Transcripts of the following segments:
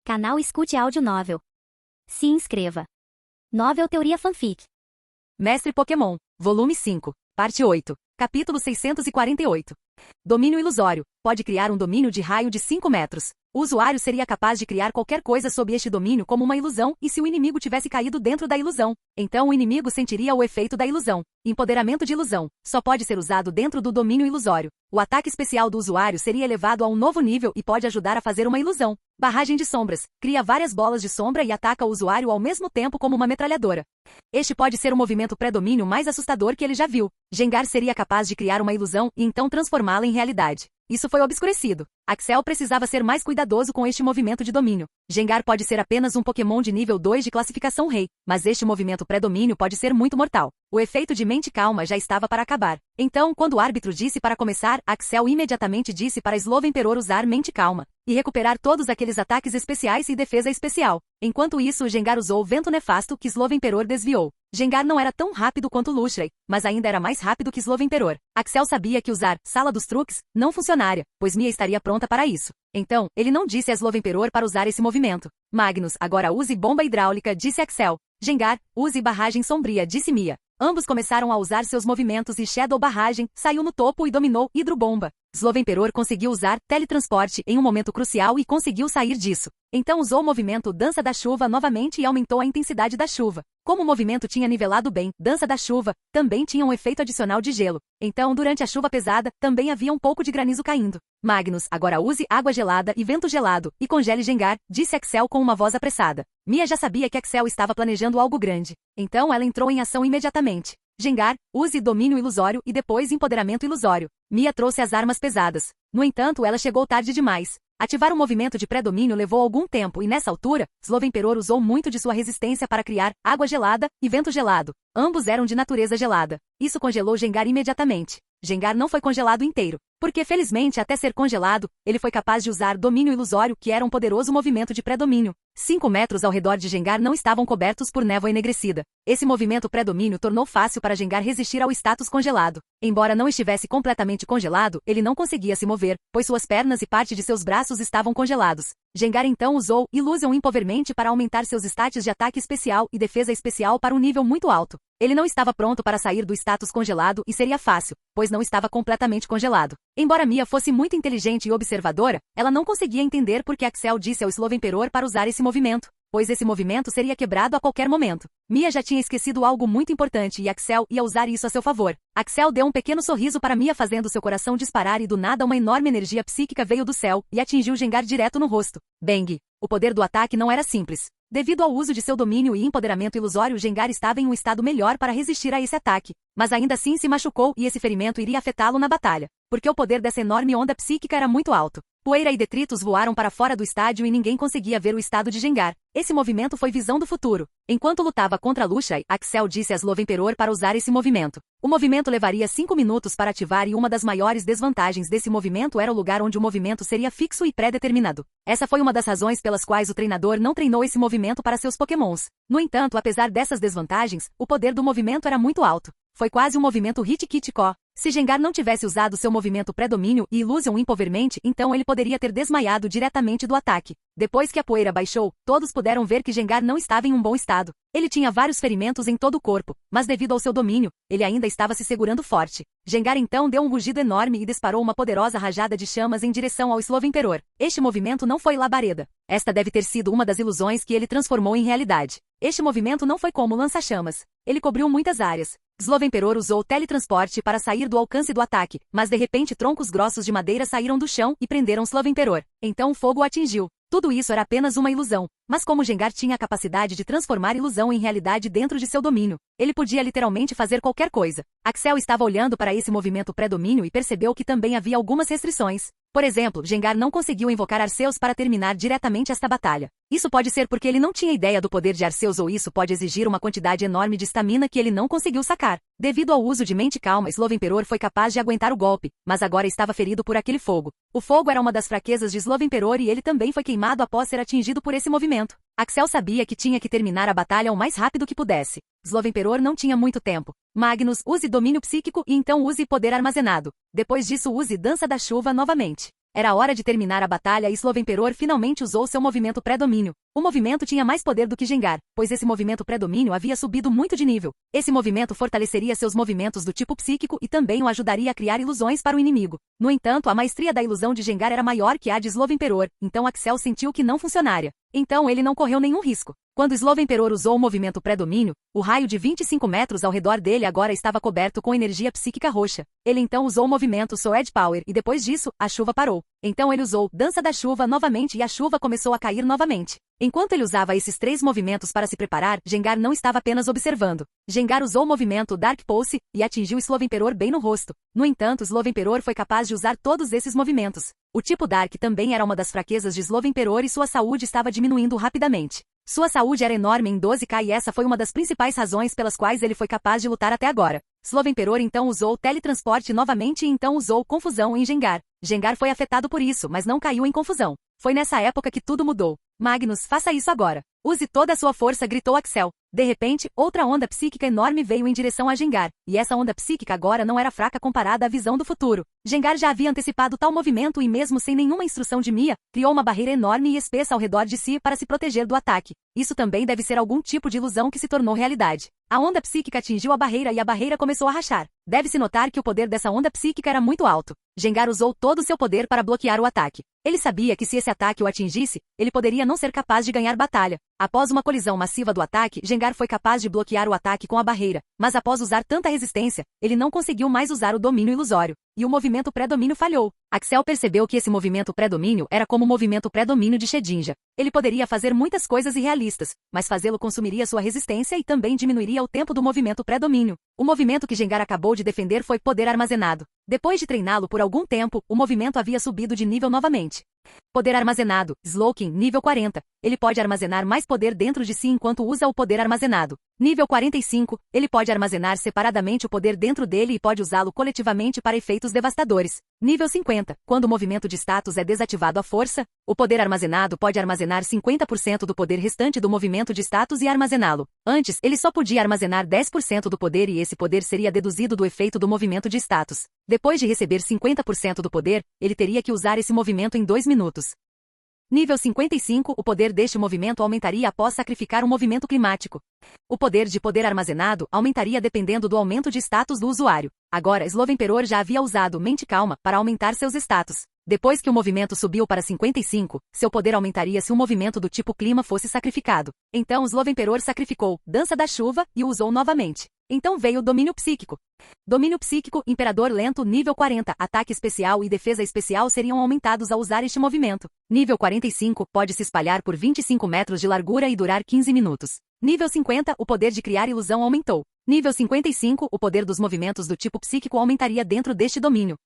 Canal Escute Áudio Novel. Se inscreva. Novel Teoria Fanfic. Mestre Pokémon, Volume 5, Parte 8, Capítulo 648. Domínio ilusório. Pode criar um domínio de raio de 5 metros. O usuário seria capaz de criar qualquer coisa sob este domínio como uma ilusão e se o inimigo tivesse caído dentro da ilusão. Então o inimigo sentiria o efeito da ilusão. Empoderamento de ilusão. Só pode ser usado dentro do domínio ilusório. O ataque especial do usuário seria elevado a um novo nível e pode ajudar a fazer uma ilusão. Barragem de sombras. Cria várias bolas de sombra e ataca o usuário ao mesmo tempo como uma metralhadora. Este pode ser o movimento pré-domínio mais assustador que ele já viu. Gengar seria capaz de criar uma ilusão e então transformá-la em realidade. Isso foi obscurecido. Axel precisava ser mais cuidadoso com este movimento de domínio. Gengar pode ser apenas um Pokémon de nível 2 de classificação rei, mas este movimento pré-domínio pode ser muito mortal. O efeito de mente calma já estava para acabar. Então, quando o árbitro disse para começar, Axel imediatamente disse para Slovenperor usar mente calma e recuperar todos aqueles ataques especiais e defesa especial. Enquanto isso, Gengar usou vento nefasto que Slovenperor desviou. Gengar não era tão rápido quanto Lushrai, mas ainda era mais rápido que Slovenperor. Axel sabia que usar Sala dos Truques não funcionaria, pois Mia estaria pronta para isso. Então, ele não disse a Slovenperor para usar esse movimento. Magnus, agora use bomba hidráulica, disse Axel. Gengar, use barragem sombria, disse Mia. Ambos começaram a usar seus movimentos e Shadow Barragem saiu no topo e dominou Hidrobomba. Slovenperor conseguiu usar teletransporte em um momento crucial e conseguiu sair disso. Então usou o movimento Dança da Chuva novamente e aumentou a intensidade da chuva. Como o movimento tinha nivelado bem, Dança da Chuva também tinha um efeito adicional de gelo. Então, durante a chuva pesada, também havia um pouco de granizo caindo. Magnus, agora use água gelada e vento gelado, e congele Gengar, disse Axel com uma voz apressada. Mia já sabia que Axel estava planejando algo grande. Então ela entrou em ação imediatamente. Gengar, use domínio ilusório e depois empoderamento ilusório. Mia trouxe as armas pesadas. No entanto, ela chegou tarde demais. Ativar o movimento de pré-domínio levou algum tempo e nessa altura, Slovenperor usou muito de sua resistência para criar água gelada e vento gelado. Ambos eram de natureza gelada. Isso congelou Gengar imediatamente. Gengar não foi congelado inteiro, porque felizmente até ser congelado, ele foi capaz de usar domínio ilusório que era um poderoso movimento de pré-domínio. 5 metros ao redor de Gengar não estavam cobertos por névoa enegrecida. Esse movimento pré-domínio tornou fácil para Gengar resistir ao status congelado. Embora não estivesse completamente congelado, ele não conseguia se mover, pois suas pernas e parte de seus braços estavam congelados. Gengar então usou Illusion Empowerment para aumentar seus stats de ataque especial e defesa especial para um nível muito alto. Ele não estava pronto para sair do status congelado e seria fácil, pois não estava completamente congelado. Embora Mia fosse muito inteligente e observadora, ela não conseguia entender por que Axel disse ao Slovenperor para usar esse movimento, pois esse movimento seria quebrado a qualquer momento. Mia já tinha esquecido algo muito importante e Axel ia usar isso a seu favor. Axel deu um pequeno sorriso para Mia fazendo seu coração disparar e do nada uma enorme energia psíquica veio do céu e atingiu Gengar direto no rosto. Bang! O poder do ataque não era simples. Devido ao uso de seu domínio e empoderamento ilusório, Gengar estava em um estado melhor para resistir a esse ataque. Mas ainda assim se machucou e esse ferimento iria afetá-lo na batalha, porque o poder dessa enorme onda psíquica era muito alto. Poeira e detritos voaram para fora do estádio e ninguém conseguia ver o estado de Gengar. Esse movimento foi visão do futuro. Enquanto lutava contra Lushrai, Axel disse a Slovenperor para usar esse movimento. O movimento levaria 5 minutos para ativar e uma das maiores desvantagens desse movimento era o lugar onde o movimento seria fixo e pré-determinado. Essa foi uma das razões pelas quais o treinador não treinou esse movimento para seus Pokémons. No entanto, apesar dessas desvantagens, o poder do movimento era muito alto. Foi quase um movimento Hit-Kit-Ko. Se Gengar não tivesse usado seu movimento pré-domínio e Illusion Empowerment, então ele poderia ter desmaiado diretamente do ataque. Depois que a poeira baixou, todos puderam ver que Gengar não estava em um bom estado. Ele tinha vários ferimentos em todo o corpo, mas devido ao seu domínio, ele ainda estava se segurando forte. Gengar então deu um rugido enorme e disparou uma poderosa rajada de chamas em direção ao Slovenperor. Este movimento não foi labareda. Esta deve ter sido uma das ilusões que ele transformou em realidade. Este movimento não foi como lança-chamas. Ele cobriu muitas áreas. Slovenperor usou teletransporte para sair do alcance do ataque, mas de repente troncos grossos de madeira saíram do chão e prenderam Slovenperor. Então o fogo o atingiu. Tudo isso era apenas uma ilusão, mas como Gengar tinha a capacidade de transformar ilusão em realidade dentro de seu domínio, ele podia literalmente fazer qualquer coisa. Axel estava olhando para esse movimento pré-domínio e percebeu que também havia algumas restrições. Por exemplo, Gengar não conseguiu invocar Arceus para terminar diretamente esta batalha. Isso pode ser porque ele não tinha ideia do poder de Arceus ou isso pode exigir uma quantidade enorme de estamina que ele não conseguiu sacar. Devido ao uso de mente calma, Slovenperor foi capaz de aguentar o golpe, mas agora estava ferido por aquele fogo. O fogo era uma das fraquezas de Slovenperor e ele também foi queimado após ser atingido por esse movimento. Axel sabia que tinha que terminar a batalha o mais rápido que pudesse. Slovenperor não tinha muito tempo. Magnus, use domínio psíquico e então use poder armazenado. Depois disso use Dança da Chuva novamente. Era hora de terminar a batalha e Slowemperor finalmente usou seu movimento pré-domínio. O movimento tinha mais poder do que Gengar, pois esse movimento pré-domínio havia subido muito de nível. Esse movimento fortaleceria seus movimentos do tipo psíquico e também o ajudaria a criar ilusões para o inimigo. No entanto, a maestria da ilusão de Gengar era maior que a de Slowemperor, então Axel sentiu que não funcionaria. Então ele não correu nenhum risco. Quando Slowemperor usou o movimento pré-domínio, o raio de 25 metros ao redor dele agora estava coberto com energia psíquica roxa. Ele então usou o movimento Sword Power e depois disso, a chuva parou. Então ele usou Dança da Chuva novamente e a chuva começou a cair novamente. Enquanto ele usava esses 3 movimentos para se preparar, Gengar não estava apenas observando. Gengar usou o movimento Dark Pulse e atingiu Slowemperor bem no rosto. No entanto, Slowemperor foi capaz de usar todos esses movimentos. O tipo Dark também era uma das fraquezas de Slowemperor e sua saúde estava diminuindo rapidamente. Sua saúde era enorme em 12k e essa foi uma das principais razões pelas quais ele foi capaz de lutar até agora. Slowemperor então usou teletransporte novamente e então usou confusão em Gengar. Gengar foi afetado por isso, mas não caiu em confusão. Foi nessa época que tudo mudou. Magnus, faça isso agora. Use toda a sua força, gritou Axel. De repente, outra onda psíquica enorme veio em direção a Gengar, e essa onda psíquica agora não era fraca comparada à visão do futuro. Gengar já havia antecipado tal movimento e mesmo sem nenhuma instrução de Mia, criou uma barreira enorme e espessa ao redor de si para se proteger do ataque. Isso também deve ser algum tipo de ilusão que se tornou realidade. A onda psíquica atingiu a barreira e a barreira começou a rachar. Deve-se notar que o poder dessa onda psíquica era muito alto. Gengar usou todo o seu poder para bloquear o ataque. Ele sabia que se esse ataque o atingisse, ele poderia não ser capaz de ganhar batalha. Após uma colisão massiva do ataque, Gengar foi capaz de bloquear o ataque com a barreira, mas após usar tanta resistência, ele não conseguiu mais usar o domínio ilusório, e o movimento pré-domínio falhou. Axel percebeu que esse movimento pré-domínio era como o movimento pré-domínio de Shedinja. Ele poderia fazer muitas coisas irrealistas, mas fazê-lo consumiria sua resistência e também diminuiria o tempo do movimento pré-domínio. O movimento que Gengar acabou de defender foi poder armazenado. Depois de treiná-lo por algum tempo, o movimento havia subido de nível novamente. Poder armazenado, Slowking, nível 40. Ele pode armazenar mais poder dentro de si enquanto usa o poder armazenado. Nível 45, ele pode armazenar separadamente o poder dentro dele e pode usá-lo coletivamente para efeitos devastadores. Nível 50, quando o movimento de status é desativado à força, o poder armazenado pode armazenar 50% do poder restante do movimento de status e armazená-lo. Antes, ele só podia armazenar 10% do poder e esse poder seria deduzido do efeito do movimento de status. Depois de receber 50% do poder, ele teria que usar esse movimento em 2 minutos. Nível 55, o poder deste movimento aumentaria após sacrificar um movimento climático. O poder de poder armazenado aumentaria dependendo do aumento de status do usuário. Agora, Slowemperor já havia usado Mente Calma para aumentar seus status. Depois que o movimento subiu para 55, seu poder aumentaria se um movimento do tipo clima fosse sacrificado. Então Slowemperor sacrificou Dança da Chuva e o usou novamente. Então veio Domínio Psíquico. Domínio Psíquico, Imperador Lento, nível 40, ataque especial e defesa especial seriam aumentados ao usar este movimento. Nível 45, pode se espalhar por 25 metros de largura e durar 15 minutos. Nível 50, o poder de criar ilusão aumentou. Nível 55, o poder dos movimentos do tipo psíquico aumentaria dentro deste domínio.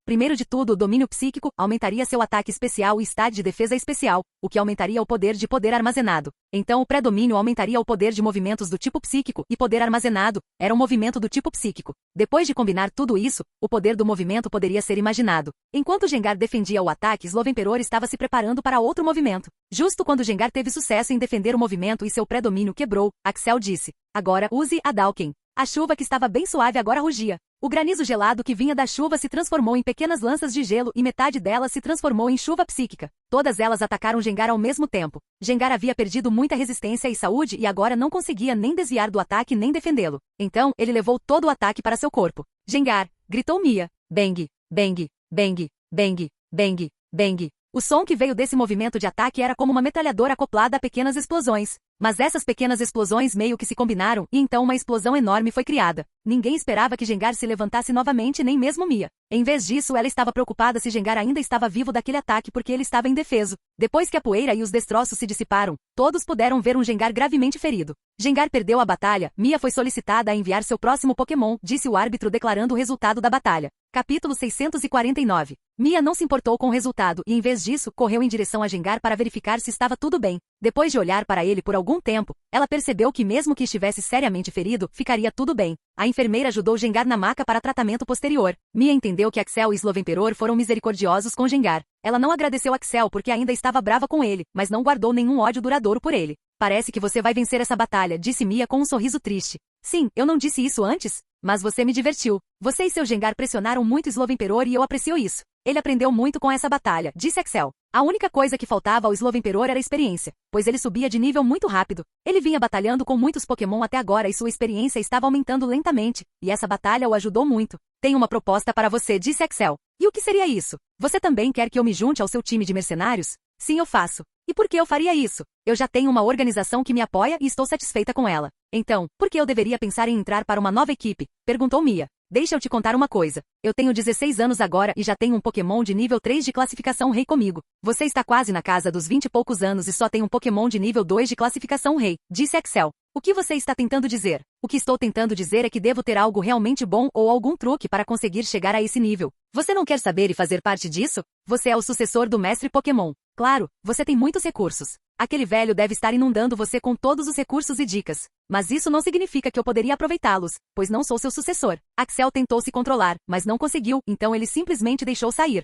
Primeiro de tudo, o domínio psíquico aumentaria seu ataque especial e estado de defesa especial, o que aumentaria o poder de poder armazenado. Então o pré-domínio aumentaria o poder de movimentos do tipo psíquico e poder armazenado era um movimento do tipo psíquico. Depois de combinar tudo isso, o poder do movimento poderia ser imaginado. Enquanto Gengar defendia o ataque, Slowemperor estava se preparando para outro movimento. Justo quando Gengar teve sucesso em defender o movimento e seu pré-domínio quebrou, Axel disse: "Agora use a Dalken." A chuva que estava bem suave agora rugia. O granizo gelado que vinha da chuva se transformou em pequenas lanças de gelo e metade delas se transformou em chuva psíquica. Todas elas atacaram Gengar ao mesmo tempo. Gengar havia perdido muita resistência e saúde e agora não conseguia nem desviar do ataque nem defendê-lo. Então, ele levou todo o ataque para seu corpo. Gengar! Gritou Mia. Bang! Bang! Bang! Bang! Bang! Bang! O som que veio desse movimento de ataque era como uma metralhadora acoplada a pequenas explosões. Mas essas pequenas explosões meio que se combinaram e então uma explosão enorme foi criada. Ninguém esperava que Gengar se levantasse novamente, nem mesmo Mia. Em vez disso, ela estava preocupada se Gengar ainda estava vivo daquele ataque porque ele estava indefeso. Depois que a poeira e os destroços se dissiparam, todos puderam ver um Gengar gravemente ferido. Gengar perdeu a batalha, Mia foi solicitada a enviar seu próximo Pokémon, disse o árbitro declarando o resultado da batalha. Capítulo 649. Mia não se importou com o resultado e, em vez disso, correu em direção a Gengar para verificar se estava tudo bem. Depois de olhar para ele por algum tempo, ela percebeu que mesmo que estivesse seriamente ferido, ficaria tudo bem. A enfermeira ajudou Gengar na maca para tratamento posterior. Mia entendeu que Axel e Slowemperor foram misericordiosos com Gengar. Ela não agradeceu Axel porque ainda estava brava com ele, mas não guardou nenhum ódio duradouro por ele. Parece que você vai vencer essa batalha, disse Mia com um sorriso triste. Sim, eu não disse isso antes? Mas você me divertiu. Você e seu Gengar pressionaram muito Slovenperor e eu aprecio isso. Ele aprendeu muito com essa batalha, disse Axel. A única coisa que faltava ao Slovenperor era experiência, pois ele subia de nível muito rápido. Ele vinha batalhando com muitos Pokémon até agora e sua experiência estava aumentando lentamente, e essa batalha o ajudou muito. Tenho uma proposta para você, disse Axel. E o que seria isso? Você também quer que eu me junte ao seu time de mercenários? Sim, eu faço. E por que eu faria isso? Eu já tenho uma organização que me apoia e estou satisfeita com ela. Então, por que eu deveria pensar em entrar para uma nova equipe? Perguntou Mia. Deixa eu te contar uma coisa. Eu tenho 16 anos agora e já tenho um Pokémon de nível 3 de classificação Rei comigo. Você está quase na casa dos 20 e poucos anos e só tem um Pokémon de nível 2 de classificação Rei, disse Axel. O que você está tentando dizer? O que estou tentando dizer é que devo ter algo realmente bom ou algum truque para conseguir chegar a esse nível. Você não quer saber e fazer parte disso? Você é o sucessor do mestre Pokémon. Claro, você tem muitos recursos. Aquele velho deve estar inundando você com todos os recursos e dicas. Mas isso não significa que eu poderia aproveitá-los, pois não sou seu sucessor. Axel tentou se controlar, mas não conseguiu, então ele simplesmente deixou sair.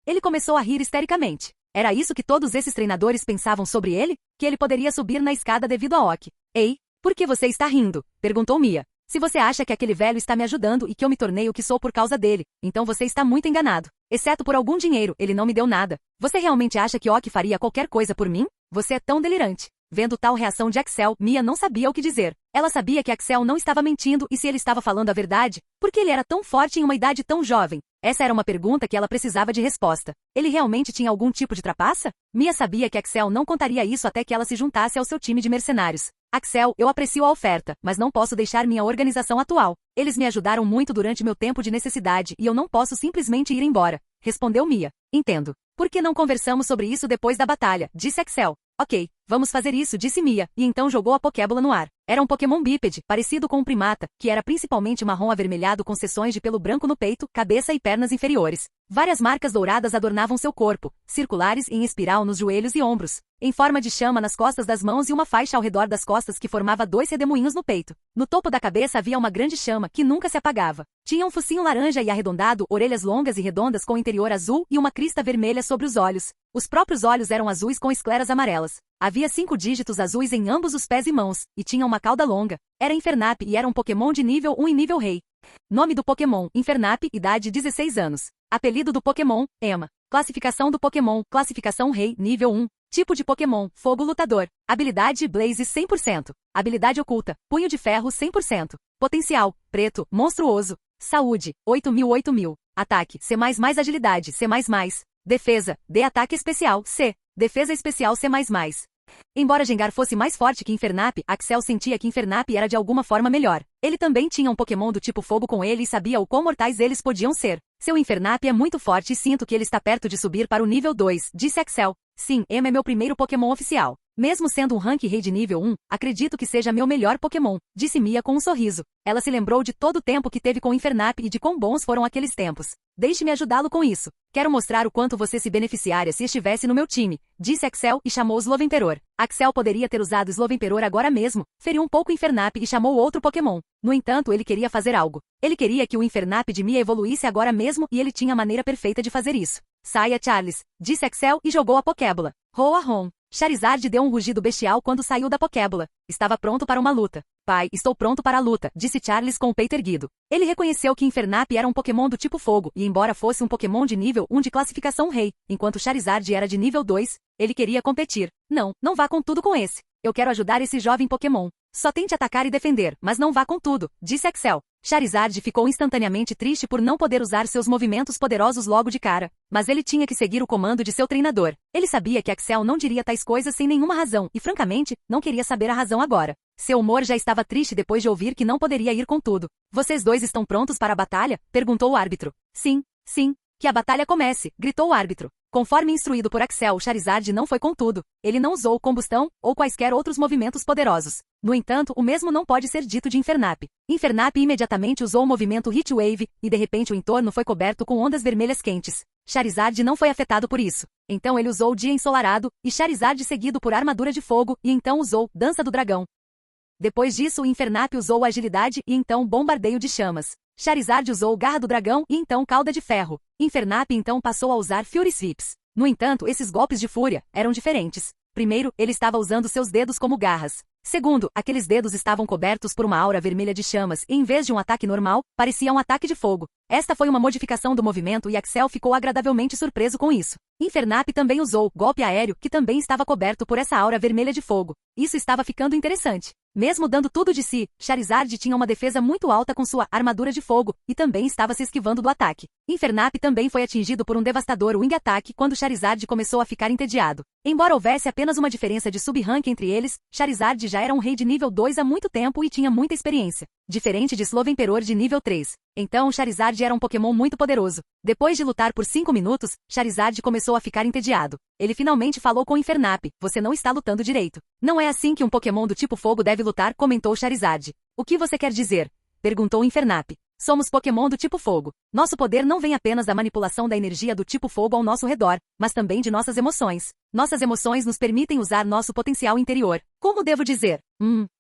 Ele começou a rir histericamente. Era isso que todos esses treinadores pensavam sobre ele? Que ele poderia subir na escada devido a Ok. Ei, por que você está rindo? Perguntou Mia. Se você acha que aquele velho está me ajudando e que eu me tornei o que sou por causa dele, então você está muito enganado. Exceto por algum dinheiro, ele não me deu nada. Você realmente acha que Ok faria qualquer coisa por mim? Você é tão delirante. Vendo tal reação de Axel, Mia não sabia o que dizer. Ela sabia que Axel não estava mentindo e se ele estava falando a verdade, por que ele era tão forte em uma idade tão jovem? Essa era uma pergunta que ela precisava de resposta. Ele realmente tinha algum tipo de trapaça? Mia sabia que Axel não contaria isso até que ela se juntasse ao seu time de mercenários. Axel, eu aprecio a oferta, mas não posso deixar minha organização atual. Eles me ajudaram muito durante meu tempo de necessidade e eu não posso simplesmente ir embora. Respondeu Mia. Entendo. Por que não conversamos sobre isso depois da batalha? Disse Axel. Ok, vamos fazer isso, disse Mia, e então jogou a Pokébola no ar. Era um Pokémon bípede, parecido com um primata, que era principalmente marrom avermelhado com seções de pelo branco no peito, cabeça e pernas inferiores. Várias marcas douradas adornavam seu corpo, circulares e em espiral nos joelhos e ombros, em forma de chama nas costas das mãos e uma faixa ao redor das costas que formava 2 redemoinhos no peito. No topo da cabeça havia uma grande chama que nunca se apagava. Tinha um focinho laranja e arredondado, orelhas longas e redondas com interior azul e uma crista vermelha sobre os olhos. Os próprios olhos eram azuis com escleras amarelas. Havia 5 dígitos azuis em ambos os pés e mãos, e tinha uma cauda longa. Era Infernape e era um Pokémon de nível 1 e nível Rei. Nome do Pokémon, Infernape, idade 16 anos. Apelido do Pokémon, Emma. Classificação do Pokémon, classificação Rei, nível 1. Tipo de Pokémon, Fogo Lutador. Habilidade, Blaze 100%. Habilidade oculta, Punho de Ferro 100%. Potencial, Preto, Monstruoso. Saúde, 8.000. Ataque, C++ agilidade, C++. Defesa, D ataque especial, C. Defesa especial C++. Embora Gengar fosse mais forte que Infernape, Axel sentia que Infernape era de alguma forma melhor. Ele também tinha um Pokémon do tipo fogo com ele e sabia o quão mortais eles podiam ser. Seu Infernape é muito forte e sinto que ele está perto de subir para o nível 2, disse Axel. Sim, Emma é meu primeiro Pokémon oficial. Mesmo sendo um Rank Rei de nível 1, acredito que seja meu melhor Pokémon, disse Mia com um sorriso. Ela se lembrou de todo o tempo que teve com Infernape e de quão bons foram aqueles tempos. Deixe-me ajudá-lo com isso. Quero mostrar o quanto você se beneficiaria se estivesse no meu time, disse Axel e chamou Slovenperor. Axel poderia ter usado Slovenperor agora mesmo, feriu um pouco Infernape e chamou outro Pokémon. No entanto, ele queria fazer algo. Ele queria que o Infernape de Mia evoluísse agora mesmo e ele tinha a maneira perfeita de fazer isso. Saia, Charles, disse Axel e jogou a Pokébola. Roa-rom. Charizard deu um rugido bestial quando saiu da Pokébola. Estava pronto para uma luta. Pai, estou pronto para a luta, disse Charles com o peito erguido. Ele reconheceu que Infernape era um Pokémon do tipo fogo, e embora fosse um Pokémon de nível 1 de classificação Rei, enquanto Charizard era de nível 2, ele queria competir. Não vá com tudo com esse. Eu quero ajudar esse jovem Pokémon. Só tente atacar e defender, mas não vá com tudo, disse Axel. Charizard ficou instantaneamente triste por não poder usar seus movimentos poderosos logo de cara, mas ele tinha que seguir o comando de seu treinador. Ele sabia que Axel não diria tais coisas sem nenhuma razão e, francamente, não queria saber a razão agora. Seu humor já estava triste depois de ouvir que não poderia ir com tudo. Vocês dois estão prontos para a batalha? Perguntou o árbitro. Sim. Que a batalha comece, gritou o árbitro. Conforme instruído por Axel, Charizard não foi com tudo. Ele não usou combustão ou quaisquer outros movimentos poderosos. No entanto, o mesmo não pode ser dito de Infernape. Infernape imediatamente usou o movimento Heat Wave, e de repente o entorno foi coberto com ondas vermelhas quentes. Charizard não foi afetado por isso. Então ele usou Dia Ensolarado, e Charizard seguido por Armadura de Fogo, e então usou Dança do Dragão. Depois disso, o Infernape usou Agilidade e então Bombardeio de Chamas. Charizard usou Garra do Dragão e então Cauda de Ferro. Infernape então passou a usar Fury Sweeps. No entanto, esses golpes de fúria eram diferentes. Primeiro, ele estava usando seus dedos como garras. Segundo, aqueles dedos estavam cobertos por uma aura vermelha de chamas e, em vez de um ataque normal, parecia um ataque de fogo. Esta foi uma modificação do movimento e Axel ficou agradavelmente surpreso com isso. Infernap também usou golpe aéreo, que também estava coberto por essa aura vermelha de fogo. Isso estava ficando interessante. Mesmo dando tudo de si, Charizard tinha uma defesa muito alta com sua armadura de fogo, e também estava se esquivando do ataque. Infernap também foi atingido por um devastador Wing Attack quando Charizard começou a ficar entediado. Embora houvesse apenas uma diferença de sub-rank entre eles, Charizard já era um rei de nível 2 há muito tempo e tinha muita experiência. Diferente de Slovenperor de nível 3. Então Charizard era um Pokémon muito poderoso. Depois de lutar por 5 minutos, Charizard começou a ficar entediado. Ele finalmente falou com Infernap: "Você não está lutando direito. Não é assim que um Pokémon do tipo fogo deve lutar", comentou Charizard. "O que você quer dizer?", perguntou Infernap. "Somos Pokémon do tipo fogo. Nosso poder não vem apenas da manipulação da energia do tipo fogo ao nosso redor, mas também de nossas emoções. Nossas emoções nos permitem usar nosso potencial interior. Como devo dizer?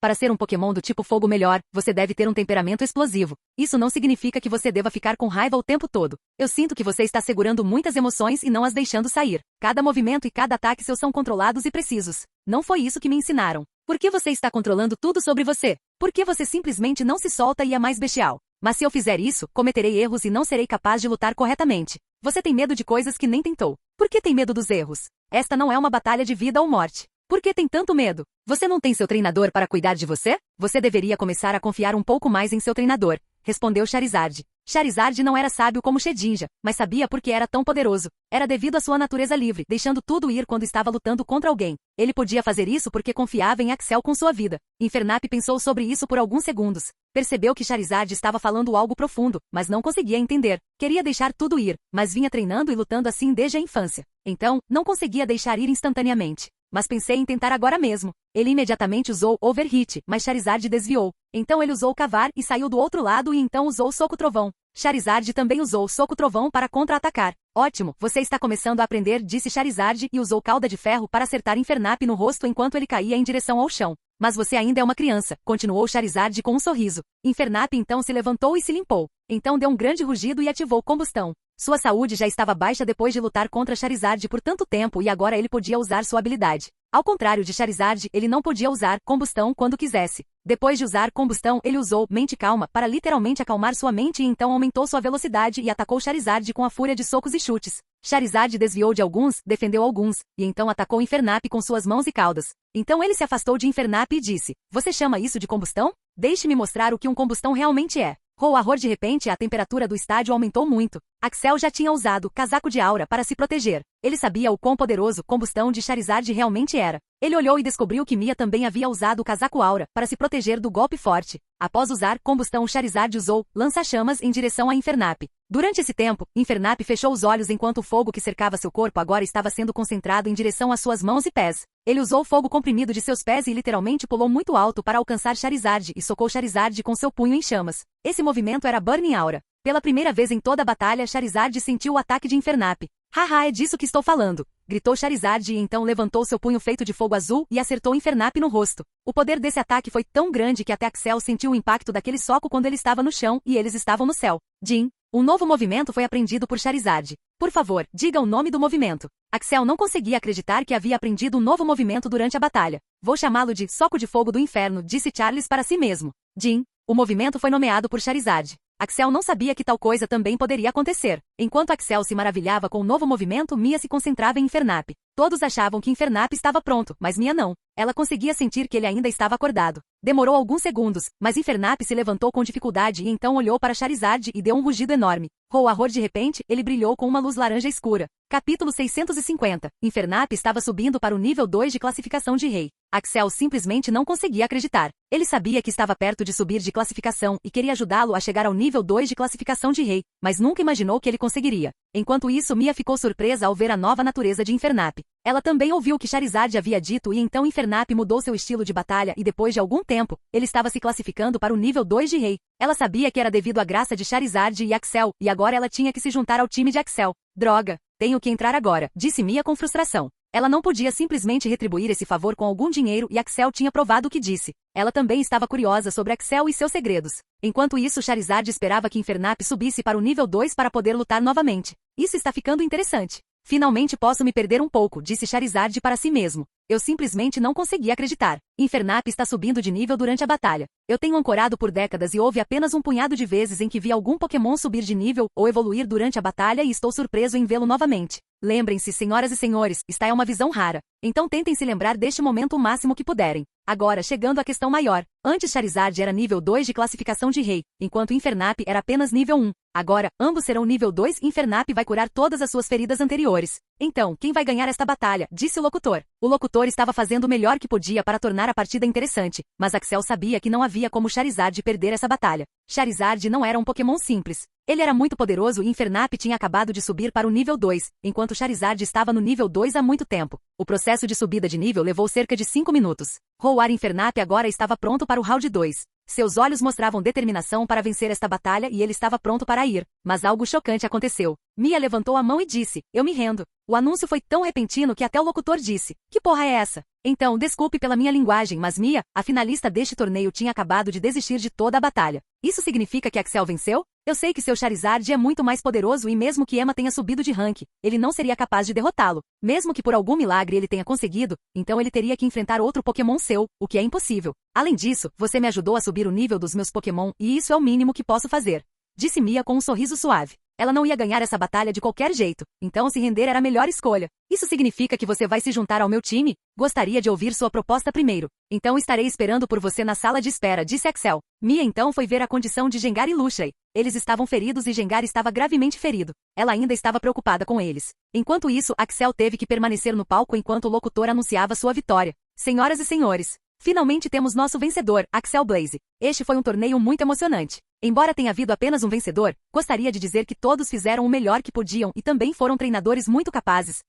Para ser um Pokémon do tipo fogo melhor, você deve ter um temperamento explosivo. Isso não significa que você deva ficar com raiva o tempo todo. Eu sinto que você está segurando muitas emoções e não as deixando sair. Cada movimento e cada ataque seu são controlados e precisos. Não foi isso que me ensinaram. Por que você está controlando tudo sobre você? Por que você simplesmente não se solta e é mais bestial? Mas se eu fizer isso, cometerei erros e não serei capaz de lutar corretamente. Você tem medo de coisas que nem tentou. Por que tem medo dos erros? Esta não é uma batalha de vida ou morte. Por que tem tanto medo? Você não tem seu treinador para cuidar de você? Você deveria começar a confiar um pouco mais em seu treinador", respondeu Charizard. Charizard não era sábio como Shedinja, mas sabia por que era tão poderoso. Era devido à sua natureza livre, deixando tudo ir quando estava lutando contra alguém. Ele podia fazer isso porque confiava em Axel com sua vida. Infernap pensou sobre isso por alguns segundos. Percebeu que Charizard estava falando algo profundo, mas não conseguia entender. Queria deixar tudo ir, mas vinha treinando e lutando assim desde a infância. Então, não conseguia deixar ir instantaneamente. Mas pensei em tentar agora mesmo. Ele imediatamente usou Overhit, mas Charizard desviou. Então ele usou Cavar e saiu do outro lado e então usou Soco Trovão. Charizard também usou Soco Trovão para contra-atacar. "Ótimo, você está começando a aprender", disse Charizard e usou Cauda de Ferro para acertar Infernap no rosto enquanto ele caía em direção ao chão. "Mas você ainda é uma criança", continuou Charizard com um sorriso. Infernap então se levantou e se limpou. Então deu um grande rugido e ativou Combustão. Sua saúde já estava baixa depois de lutar contra Charizard por tanto tempo e agora ele podia usar sua habilidade. Ao contrário de Charizard, ele não podia usar Combustão quando quisesse. Depois de usar Combustão, ele usou Mente Calma para literalmente acalmar sua mente e então aumentou sua velocidade e atacou Charizard com a fúria de socos e chutes. Charizard desviou de alguns, defendeu alguns, e então atacou Infernap com suas mãos e caudas. Então ele se afastou de Infernap e disse: "Você chama isso de combustão? Deixe-me mostrar o que um combustão realmente é." Roar de repente a temperatura do estádio aumentou muito. Axel já tinha usado casaco de aura para se proteger. Ele sabia o quão poderoso combustão de Charizard realmente era. Ele olhou e descobriu que Mia também havia usado o casaco aura para se proteger do golpe forte. Após usar combustão, Charizard usou lança-chamas em direção a Infernap. Durante esse tempo, Infernap fechou os olhos enquanto o fogo que cercava seu corpo agora estava sendo concentrado em direção às suas mãos e pés. Ele usou o fogo comprimido de seus pés e literalmente pulou muito alto para alcançar Charizard e socou Charizard com seu punho em chamas. Esse movimento era Burning Aura. Pela primeira vez em toda a batalha, Charizard sentiu o ataque de Infernap. "Haha, é disso que estou falando", gritou Charizard e então levantou seu punho feito de fogo azul e acertou Infernap no rosto. O poder desse ataque foi tão grande que até Axel sentiu o impacto daquele soco quando ele estava no chão e eles estavam no céu. "Jin, um novo movimento foi aprendido por Charizard. Por favor, diga o nome do movimento." Axel não conseguia acreditar que havia aprendido um novo movimento durante a batalha. "Vou chamá-lo de Soco de Fogo do Inferno", disse Charles para si mesmo. "Jin." O movimento foi nomeado por Charizard. Axel não sabia que tal coisa também poderia acontecer. Enquanto Axel se maravilhava com o novo movimento, Mia se concentrava em Infernap. Todos achavam que Infernap estava pronto, mas Mia não. Ela conseguia sentir que ele ainda estava acordado. Demorou alguns segundos, mas Infernap se levantou com dificuldade e então olhou para Charizard e deu um rugido enorme. Roar de repente, ele brilhou com uma luz laranja escura. Capítulo 650. Infernap estava subindo para o nível 2 de classificação de rei. Axel simplesmente não conseguia acreditar. Ele sabia que estava perto de subir de classificação e queria ajudá-lo a chegar ao nível 2 de classificação de rei, mas nunca imaginou que ele conseguiria. Enquanto isso, Mia ficou surpresa ao ver a nova natureza de Infernap. Ela também ouviu o que Charizard havia dito e então Infernap mudou seu estilo de batalha e depois de algum tempo, ele estava se classificando para o nível 2 de rei. Ela sabia que era devido à graça de Charizard e Axel, e agora ela tinha que se juntar ao time de Axel. "Droga, tenho que entrar agora", disse Mia com frustração. Ela não podia simplesmente retribuir esse favor com algum dinheiro e Axel tinha provado o que disse. Ela também estava curiosa sobre Axel e seus segredos. Enquanto isso, Charizard esperava que Infernap subisse para o nível 2 para poder lutar novamente. "Isso está ficando interessante. Finalmente posso me perder um pouco", disse Charizard para si mesmo. Eu simplesmente não conseguia acreditar. Infernap está subindo de nível durante a batalha. Eu tenho ancorado por décadas e houve apenas um punhado de vezes em que vi algum Pokémon subir de nível ou evoluir durante a batalha e estou surpreso em vê-lo novamente. Lembrem-se, senhoras e senhores, esta é uma visão rara. Então tentem se lembrar deste momento o máximo que puderem. Agora, chegando à questão maior. Antes Charizard era nível 2 de classificação de rei, enquanto Infernap era apenas nível 1. Agora, ambos serão nível 2 e Infernap vai curar todas as suas feridas anteriores. Então, quem vai ganhar esta batalha? Disse o locutor. O locutor estava fazendo o melhor que podia para tornar a partida interessante, mas Axel sabia que não havia como Charizard perder essa batalha. Charizard não era um Pokémon simples. Ele era muito poderoso e Infernap tinha acabado de subir para o nível 2, enquanto Charizard estava no nível 2 há muito tempo. O processo de subida de nível levou cerca de 5 minutos. Roar Infernap agora estava pronto para o round 2. Seus olhos mostravam determinação para vencer esta batalha e ele estava pronto para ir. Mas algo chocante aconteceu. Mia levantou a mão e disse, eu me rendo. O anúncio foi tão repentino que até o locutor disse, que porra é essa? Então, desculpe pela minha linguagem, mas Mia, a finalista deste torneio tinha acabado de desistir de toda a batalha. Isso significa que Axel venceu? Eu sei que seu Charizard é muito mais poderoso e mesmo que Emma tenha subido de rank, ele não seria capaz de derrotá-lo. Mesmo que por algum milagre ele tenha conseguido, então ele teria que enfrentar outro Pokémon seu, o que é impossível. Além disso, você me ajudou a subir o nível dos meus Pokémon e isso é o mínimo que posso fazer. Disse Mia com um sorriso suave. Ela não ia ganhar essa batalha de qualquer jeito, então se render era a melhor escolha. Isso significa que você vai se juntar ao meu time? Gostaria de ouvir sua proposta primeiro. Então estarei esperando por você na sala de espera, disse Axel. Mia então foi ver a condição de Gengar e Lushley. Eles estavam feridos e Gengar estava gravemente ferido. Ela ainda estava preocupada com eles. Enquanto isso, Axel teve que permanecer no palco enquanto o locutor anunciava sua vitória. Senhoras e senhores, finalmente temos nosso vencedor, Axel Blaze. Este foi um torneio muito emocionante. Embora tenha havido apenas um vencedor, gostaria de dizer que todos fizeram o melhor que podiam e também foram treinadores muito capazes.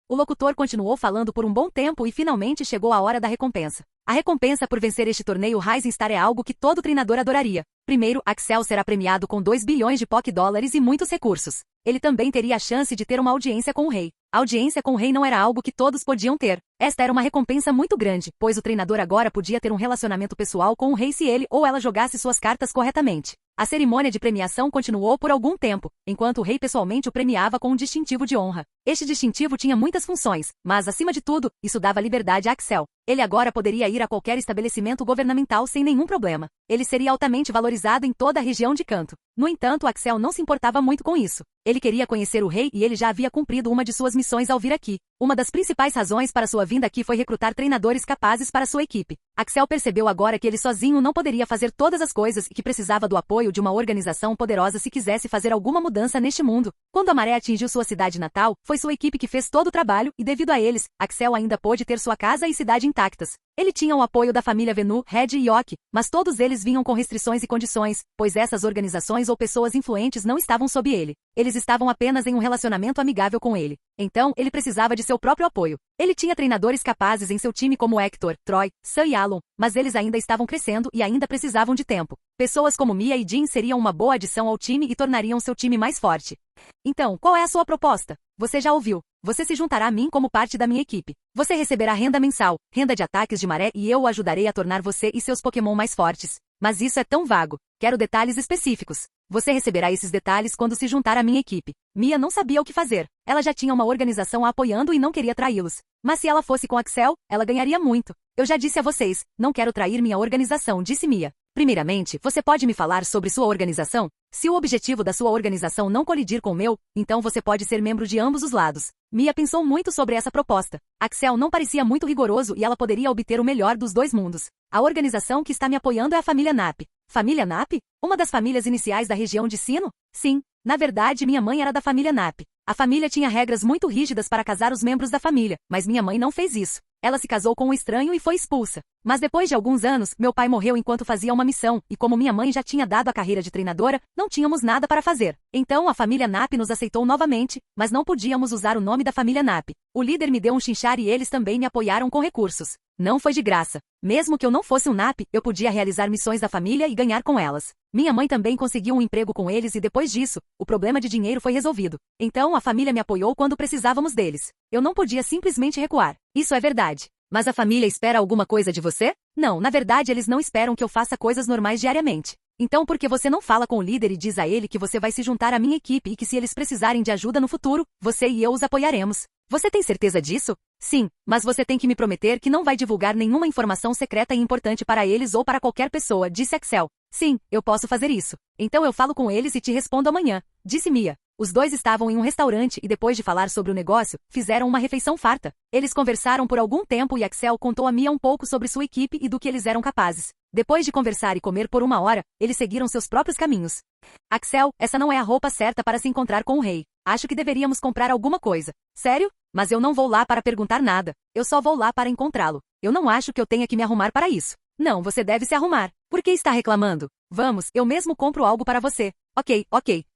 O locutor continuou falando por um bom tempo e finalmente chegou a hora da recompensa. A recompensa por vencer este torneio Rising Star é algo que todo treinador adoraria. Primeiro, Axel será premiado com 2 bilhões de Pokédólares e muitos recursos. Ele também teria a chance de ter uma audiência com o rei. A audiência com o rei não era algo que todos podiam ter. Esta era uma recompensa muito grande, pois o treinador agora podia ter um relacionamento pessoal com o rei se ele ou ela jogasse suas cartas corretamente. A cerimônia de premiação continuou por algum tempo, enquanto o rei pessoalmente o premiava com um distintivo de honra. Este distintivo tinha muitas funções, mas, acima de tudo, isso dava liberdade a Axel. Ele agora poderia ir a qualquer estabelecimento governamental sem nenhum problema. Ele seria altamente valorizado em toda a região de Kanto. No entanto, Axel não se importava muito com isso. Ele queria conhecer o rei e ele já havia cumprido uma de suas missões ao vir aqui. Uma das principais razões para sua vinda aqui foi recrutar treinadores capazes para sua equipe. Axel percebeu agora que ele sozinho não poderia fazer todas as coisas e que precisava do apoio de uma organização poderosa se quisesse fazer alguma mudança neste mundo. Quando a maré atingiu sua cidade natal, foi sua equipe que fez todo o trabalho e devido a eles, Axel ainda pôde ter sua casa e cidade intactas. Ele tinha o apoio da família Venu, Red e Yoki, mas todos eles vinham com restrições e condições, pois essas organizações ou pessoas influentes não estavam sob ele. Eles estavam apenas em um relacionamento amigável com ele. Então, ele precisava de seu próprio apoio. Ele tinha treinadores capazes em seu time como Hector, Troy, Sam e Alon, mas eles ainda estavam crescendo e ainda precisavam de tempo. Pessoas como Mia e Jin seriam uma boa adição ao time e tornariam seu time mais forte. Então, qual é a sua proposta? Você já ouviu. Você se juntará a mim como parte da minha equipe. Você receberá renda mensal, renda de ataques de maré e eu o ajudarei a tornar você e seus Pokémon mais fortes. Mas isso é tão vago. Quero detalhes específicos. Você receberá esses detalhes quando se juntar à minha equipe. Mia não sabia o que fazer. Ela já tinha uma organização a apoiando e não queria traí-los. Mas se ela fosse com Axel, ela ganharia muito. Eu já disse a vocês, não quero trair minha organização, disse Mia. Primeiramente, você pode me falar sobre sua organização? Se o objetivo da sua organização não colidir com o meu, então você pode ser membro de ambos os lados. Mia pensou muito sobre essa proposta. Axel não parecia muito rigoroso e ela poderia obter o melhor dos dois mundos. A organização que está me apoiando é a família Nap. Família Nap? Uma das famílias iniciais da região de Sinnoh? Sim. Na verdade, minha mãe era da família Nap. A família tinha regras muito rígidas para casar os membros da família, mas minha mãe não fez isso. Ela se casou com um estranho e foi expulsa. Mas depois de alguns anos, meu pai morreu enquanto fazia uma missão, e como minha mãe já tinha dado a carreira de treinadora, não tínhamos nada para fazer. Então a família Nap nos aceitou novamente, mas não podíamos usar o nome da família Nap. O líder me deu um chinchar e eles também me apoiaram com recursos. Não foi de graça. Mesmo que eu não fosse um Nap, eu podia realizar missões da família e ganhar com elas. Minha mãe também conseguiu um emprego com eles e depois disso, o problema de dinheiro foi resolvido. Então a família me apoiou quando precisávamos deles. Eu não podia simplesmente recuar. Isso é verdade. Mas a família espera alguma coisa de você? Não, na verdade eles não esperam que eu faça coisas normais diariamente. Então por que você não fala com o líder e diz a ele que você vai se juntar à minha equipe e que se eles precisarem de ajuda no futuro, você e eu os apoiaremos? Você tem certeza disso? Sim, mas você tem que me prometer que não vai divulgar nenhuma informação secreta e importante para eles ou para qualquer pessoa, disse Axel. Sim, eu posso fazer isso. Então eu falo com eles e te respondo amanhã, disse Mia. Os dois estavam em um restaurante e depois de falar sobre o negócio, fizeram uma refeição farta. Eles conversaram por algum tempo e Axel contou a Mia um pouco sobre sua equipe e do que eles eram capazes. Depois de conversar e comer por 1 hora, eles seguiram seus próprios caminhos. Axel, essa não é a roupa certa para se encontrar com o rei. Acho que deveríamos comprar alguma coisa. Sério? Mas eu não vou lá para perguntar nada. Eu só vou lá para encontrá-lo. Eu não acho que eu tenha que me arrumar para isso. Não, você deve se arrumar. Por que está reclamando? Vamos, eu mesmo compro algo para você. Ok.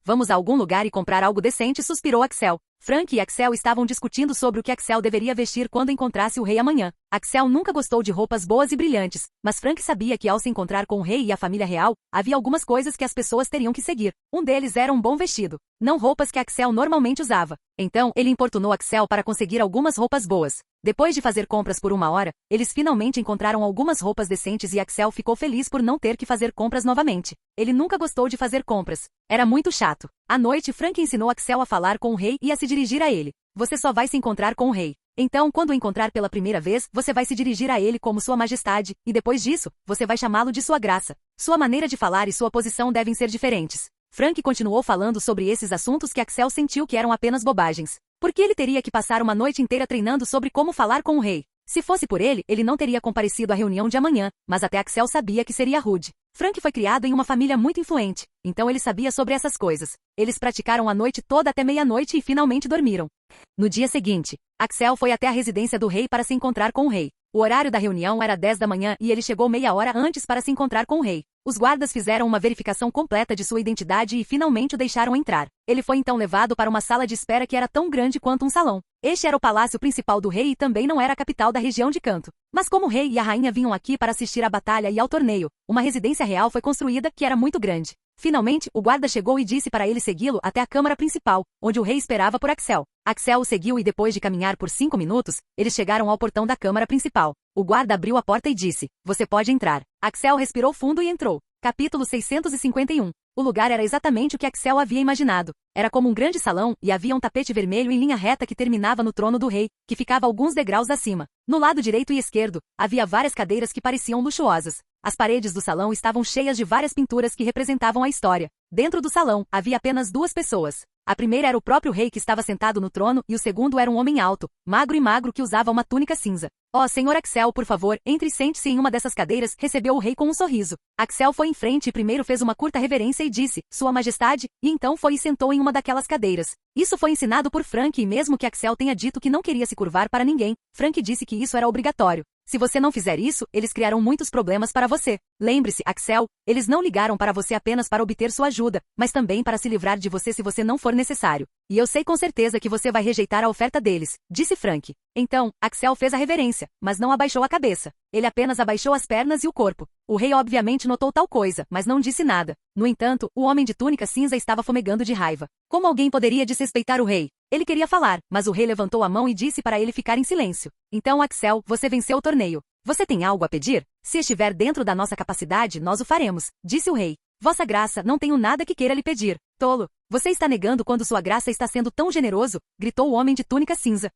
Vamos a algum lugar e comprar algo decente, suspirou Axel. Frank e Axel estavam discutindo sobre o que Axel deveria vestir quando encontrasse o rei amanhã. Axel nunca gostou de roupas boas e brilhantes, mas Frank sabia que ao se encontrar com o rei e a família real, havia algumas coisas que as pessoas teriam que seguir. Um deles era um bom vestido, não roupas que Axel normalmente usava. Então, ele importunou Axel para conseguir algumas roupas boas. Depois de fazer compras por 1 hora, eles finalmente encontraram algumas roupas decentes e Axel ficou feliz por não ter que fazer compras novamente. Ele nunca gostou de fazer compras. Era muito chato. À noite, Frank ensinou Axel a falar com o rei e a se dirigir a ele. Você só vai se encontrar com o rei. Então, quando o encontrar pela primeira vez, você vai se dirigir a ele como Sua Majestade, e depois disso, você vai chamá-lo de Sua Graça. Sua maneira de falar e sua posição devem ser diferentes. Frank continuou falando sobre esses assuntos que Axel sentiu que eram apenas bobagens. Porque ele teria que passar uma noite inteira treinando sobre como falar com o rei. Se fosse por ele, ele não teria comparecido à reunião de amanhã, mas até Axel sabia que seria rude. Frank foi criado em uma família muito influente, então ele sabia sobre essas coisas. Eles praticaram a noite toda até meia-noite e finalmente dormiram. No dia seguinte, Axel foi até a residência do rei para se encontrar com o rei. O horário da reunião era 10 da manhã e ele chegou meia hora antes para se encontrar com o rei. Os guardas fizeram uma verificação completa de sua identidade e finalmente o deixaram entrar. Ele foi então levado para uma sala de espera que era tão grande quanto um salão. Este era o palácio principal do rei e também não era a capital da região de Canto. Mas como o rei e a rainha vinham aqui para assistir à batalha e ao torneio, uma residência real foi construída que era muito grande. Finalmente, o guarda chegou e disse para ele segui-lo até a câmara principal, onde o rei esperava por Axel. Axel o seguiu e depois de caminhar por 5 minutos, eles chegaram ao portão da câmara principal. O guarda abriu a porta e disse, você pode entrar. Axel respirou fundo e entrou. Capítulo 651. O lugar era exatamente o que Axel havia imaginado. Era como um grande salão, e havia um tapete vermelho em linha reta que terminava no trono do rei, que ficava alguns degraus acima. No lado direito e esquerdo, havia várias cadeiras que pareciam luxuosas. As paredes do salão estavam cheias de várias pinturas que representavam a história. Dentro do salão, havia apenas 2 pessoas. A primeira era o próprio rei que estava sentado no trono e o segundo era um homem alto, magro que usava uma túnica cinza. Ó, Senhor Axel, por favor, entre e sente-se em uma dessas cadeiras, recebeu o rei com um sorriso. Axel foi em frente e primeiro fez uma curta reverência e disse, Sua Majestade, e então foi e sentou em uma daquelas cadeiras. Isso foi ensinado por Frank e mesmo que Axel tenha dito que não queria se curvar para ninguém, Frank disse que isso era obrigatório. Se você não fizer isso, eles criarão muitos problemas para você. Lembre-se, Axel, eles não ligaram para você apenas para obter sua ajuda, mas também para se livrar de você se você não for necessário. E eu sei com certeza que você vai rejeitar a oferta deles, disse Frank. Então, Axel fez a reverência, mas não abaixou a cabeça. Ele apenas abaixou as pernas e o corpo. O rei obviamente notou tal coisa, mas não disse nada. No entanto, o homem de túnica cinza estava fumegando de raiva. Como alguém poderia desrespeitar o rei? Ele queria falar, mas o rei levantou a mão e disse para ele ficar em silêncio. Então, Axel, você venceu o torneio. Você tem algo a pedir? Se estiver dentro da nossa capacidade, nós o faremos, disse o rei. Vossa graça, não tenho nada que queira lhe pedir. Tolo, você está negando quando sua graça está sendo tão generoso, gritou o homem de túnica cinza.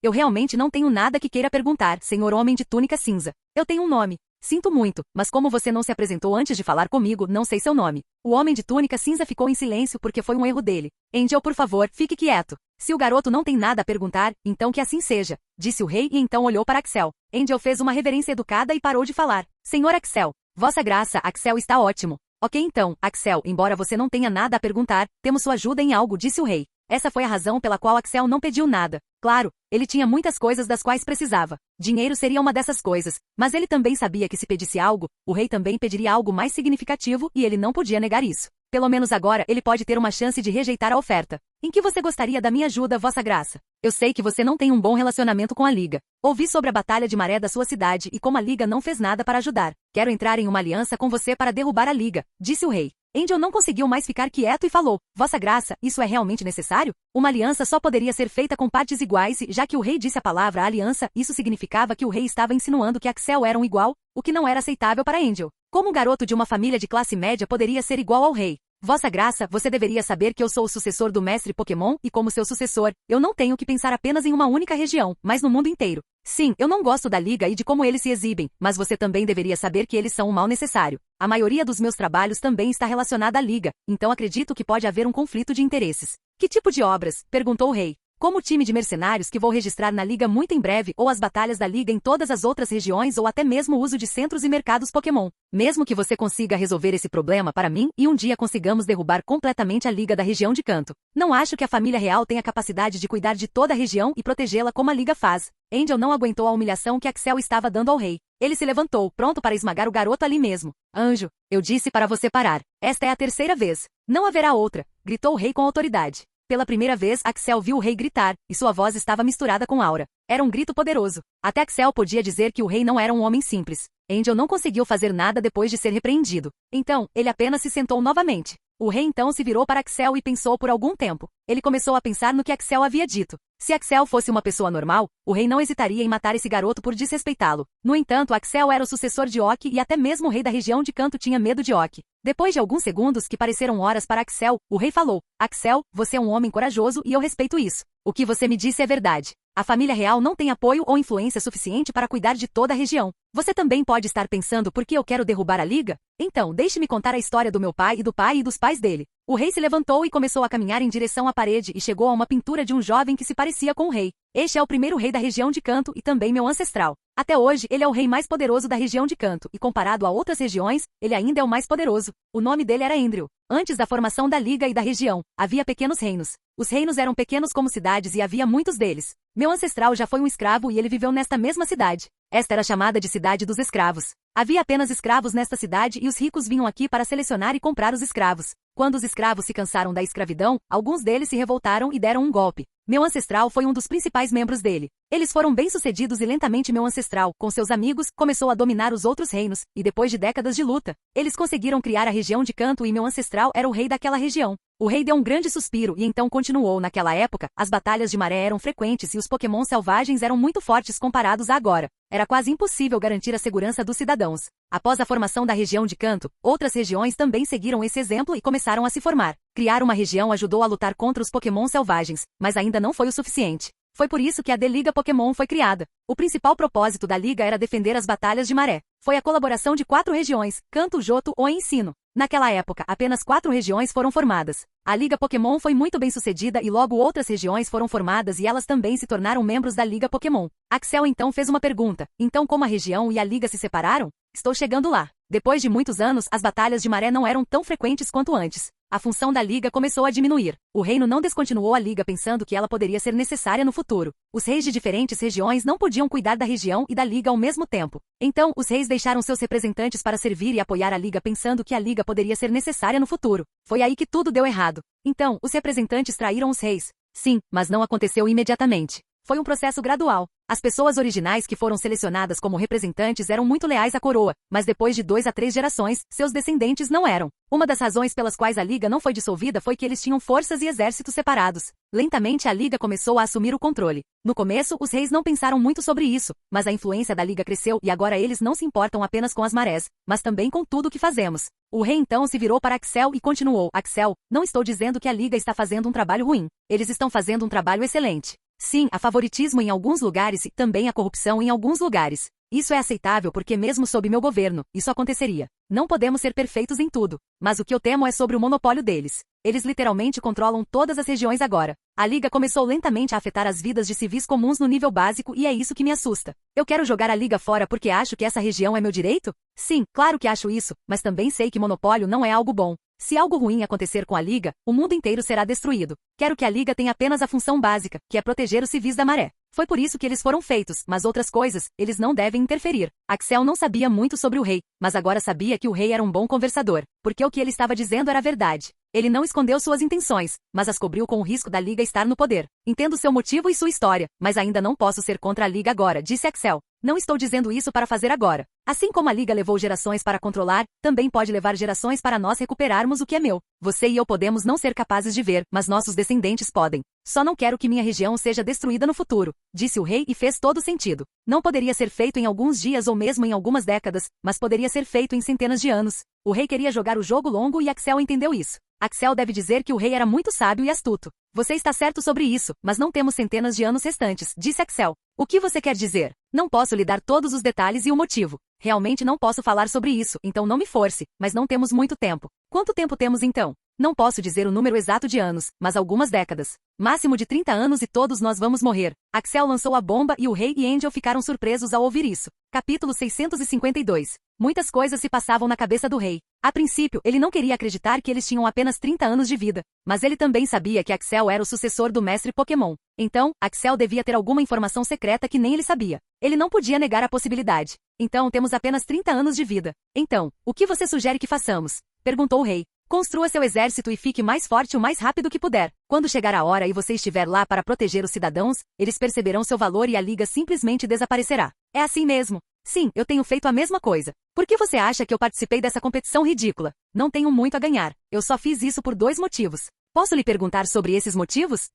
Eu realmente não tenho nada que queira perguntar, senhor homem de túnica cinza. Eu tenho um nome. Sinto muito, mas como você não se apresentou antes de falar comigo, não sei seu nome. O homem de túnica cinza ficou em silêncio porque foi um erro dele. Angel, por favor, fique quieto. Se o garoto não tem nada a perguntar, então que assim seja, disse o rei e então olhou para Axel. Angel fez uma reverência educada e parou de falar. Senhor Axel, vossa graça, Axel está ótimo. Ok então, Axel, embora você não tenha nada a perguntar, temos sua ajuda em algo, disse o rei. Essa foi a razão pela qual Axel não pediu nada. Claro, ele tinha muitas coisas das quais precisava. Dinheiro seria uma dessas coisas, mas ele também sabia que se pedisse algo, o rei também pediria algo mais significativo e ele não podia negar isso. Pelo menos agora ele pode ter uma chance de rejeitar a oferta. Em que você gostaria da minha ajuda, vossa graça? Eu sei que você não tem um bom relacionamento com a Liga. Ouvi sobre a batalha de maré da sua cidade e como a Liga não fez nada para ajudar. Quero entrar em uma aliança com você para derrubar a Liga, disse o rei. Angel não conseguiu mais ficar quieto e falou, Vossa graça, isso é realmente necessário? Uma aliança só poderia ser feita com partes iguais e, já que o rei disse a palavra aliança, isso significava que o rei estava insinuando que Axel era um igual, o que não era aceitável para Angel. Como um garoto de uma família de classe média poderia ser igual ao rei? Vossa Graça, você deveria saber que eu sou o sucessor do mestre Pokémon e como seu sucessor, eu não tenho que pensar apenas em uma única região, mas no mundo inteiro. Sim, eu não gosto da Liga e de como eles se exibem, mas você também deveria saber que eles são um mal necessário. A maioria dos meus trabalhos também está relacionada à Liga, então acredito que pode haver um conflito de interesses. Que tipo de obras? Perguntou o rei. Como o time de mercenários que vou registrar na Liga muito em breve, ou as batalhas da Liga em todas as outras regiões, ou até mesmo o uso de centros e mercados Pokémon. Mesmo que você consiga resolver esse problema para mim e um dia consigamos derrubar completamente a Liga da região de Kanto. Não acho que a família real tenha capacidade de cuidar de toda a região e protegê-la como a Liga faz. Angel não aguentou a humilhação que Axel estava dando ao rei. Ele se levantou, pronto para esmagar o garoto ali mesmo. Anjo, eu disse para você parar. Esta é a terceira vez. Não haverá outra, gritou o rei com autoridade. Pela primeira vez, Axel viu o rei gritar, e sua voz estava misturada com aura. Era um grito poderoso. Até Axel podia dizer que o rei não era um homem simples. Angel não conseguiu fazer nada depois de ser repreendido. Então, ele apenas se sentou novamente. O rei então se virou para Axel e pensou por algum tempo. Ele começou a pensar no que Axel havia dito. Se Axel fosse uma pessoa normal, o rei não hesitaria em matar esse garoto por desrespeitá-lo. No entanto, Axel era o sucessor de Ok e até mesmo o rei da região de Kanto tinha medo de Ok. Depois de alguns segundos que pareceram horas para Axel, o rei falou: Axel, você é um homem corajoso e eu respeito isso. O que você me disse é verdade. A família real não tem apoio ou influência suficiente para cuidar de toda a região. Você também pode estar pensando por que eu quero derrubar a Liga? Então, deixe-me contar a história do meu pai e dos pais dele. O rei se levantou e começou a caminhar em direção à parede e chegou a uma pintura de um jovem que se parecia com o rei. Este é o primeiro rei da região de Kanto e também meu ancestral. Até hoje, ele é o rei mais poderoso da região de Kanto e comparado a outras regiões, ele ainda é o mais poderoso. O nome dele era Andrew. Antes da formação da Liga e da região, havia pequenos reinos. Os reinos eram pequenos como cidades e havia muitos deles. Meu ancestral já foi um escravo e ele viveu nesta mesma cidade. Esta era chamada de Cidade dos Escravos. Havia apenas escravos nesta cidade e os ricos vinham aqui para selecionar e comprar os escravos. Quando os escravos se cansaram da escravidão, alguns deles se revoltaram e deram um golpe. Meu ancestral foi um dos principais membros dele. Eles foram bem-sucedidos e lentamente meu ancestral, com seus amigos, começou a dominar os outros reinos, e depois de décadas de luta, eles conseguiram criar a região de Kanto e meu ancestral era o rei daquela região. O rei deu um grande suspiro e então continuou. Naquela época, as batalhas de maré eram frequentes e os Pokémon selvagens eram muito fortes comparados a agora. Era quase impossível garantir a segurança dos cidadãos. Após a formação da região de Kanto, outras regiões também seguiram esse exemplo e começaram a se formar. Criar uma região ajudou a lutar contra os Pokémon selvagens, mas ainda não foi o suficiente. Foi por isso que a D-Liga Pokémon foi criada. O principal propósito da Liga era defender as batalhas de maré. Foi a colaboração de 4 regiões, Kanto, Johto ou Ensino. Naquela época, apenas 4 regiões foram formadas. A Liga Pokémon foi muito bem sucedida e logo outras regiões foram formadas e elas também se tornaram membros da Liga Pokémon. Axel então fez uma pergunta. Então como a região e a Liga se separaram? Estou chegando lá. Depois de muitos anos, as batalhas de maré não eram tão frequentes quanto antes. A função da Liga começou a diminuir. O reino não descontinuou a Liga pensando que ela poderia ser necessária no futuro. Os reis de diferentes regiões não podiam cuidar da região e da Liga ao mesmo tempo. Então, os reis deixaram seus representantes para servir e apoiar a Liga pensando que a Liga poderia ser necessária no futuro. Foi aí que tudo deu errado. Então, os representantes traíram os reis. Sim, mas não aconteceu imediatamente. Foi um processo gradual. As pessoas originais que foram selecionadas como representantes eram muito leais à coroa, mas depois de 2 a 3 gerações, seus descendentes não eram. Uma das razões pelas quais a Liga não foi dissolvida foi que eles tinham forças e exércitos separados. Lentamente a Liga começou a assumir o controle. No começo, os reis não pensaram muito sobre isso, mas a influência da Liga cresceu e agora eles não se importam apenas com as marés, mas também com tudo o que fazemos. O rei então se virou para Axel e continuou: Axel, não estou dizendo que a Liga está fazendo um trabalho ruim. Eles estão fazendo um trabalho excelente. Sim, há favoritismo em alguns lugares e também há corrupção em alguns lugares. Isso é aceitável porque mesmo sob meu governo, isso aconteceria. Não podemos ser perfeitos em tudo, mas o que eu temo é sobre o monopólio deles. Eles literalmente controlam todas as regiões agora. A Liga começou lentamente a afetar as vidas de civis comuns no nível básico e é isso que me assusta. Eu quero jogar a Liga fora porque acho que essa região é meu direito? Sim, claro que acho isso, mas também sei que monopólio não é algo bom. Se algo ruim acontecer com a Liga, o mundo inteiro será destruído. Quero que a Liga tenha apenas a função básica, que é proteger os civis da maré. Foi por isso que eles foram feitos, mas outras coisas, eles não devem interferir. Axel não sabia muito sobre o rei, mas agora sabia que o rei era um bom conversador, porque o que ele estava dizendo era verdade. Ele não escondeu suas intenções, mas as cobriu com o risco da Liga estar no poder. Entendo seu motivo e sua história, mas ainda não posso ser contra a Liga agora, disse Axel. Não estou dizendo isso para fazer agora. Assim como a Liga levou gerações para controlar, também pode levar gerações para nós recuperarmos o que é meu. Você e eu podemos não ser capazes de ver, mas nossos descendentes podem. Só não quero que minha região seja destruída no futuro, disse o rei e fez todo sentido. Não poderia ser feito em alguns dias ou mesmo em algumas décadas, mas poderia ser feito em centenas de anos. O rei queria jogar o jogo longo e Axel entendeu isso. Axel deve dizer que o rei era muito sábio e astuto. Você está certo sobre isso, mas não temos centenas de anos restantes, disse Axel. O que você quer dizer? Não posso lhe dar todos os detalhes e o motivo. Realmente não posso falar sobre isso, então não me force, mas não temos muito tempo. Quanto tempo temos então? Não posso dizer o número exato de anos, mas algumas décadas. Máximo de 30 anos e todos nós vamos morrer. Axel lançou a bomba e o rei e Angel ficaram surpresos ao ouvir isso. Capítulo 652. Muitas coisas se passavam na cabeça do rei. A princípio, ele não queria acreditar que eles tinham apenas 30 anos de vida, mas ele também sabia que Axel era o sucessor do mestre Pokémon. Então, Axel devia ter alguma informação secreta que nem ele sabia. Ele não podia negar a possibilidade. Então, temos apenas 30 anos de vida. Então, o que você sugere que façamos? Perguntou o rei. Construa seu exército e fique mais forte o mais rápido que puder. Quando chegar a hora e você estiver lá para proteger os cidadãos, eles perceberão seu valor e a liga simplesmente desaparecerá. É assim mesmo. Sim, eu tenho feito a mesma coisa. Por que você acha que eu participei dessa competição ridícula? Não tenho muito a ganhar. Eu só fiz isso por 2 motivos. Posso lhe perguntar sobre esses motivos?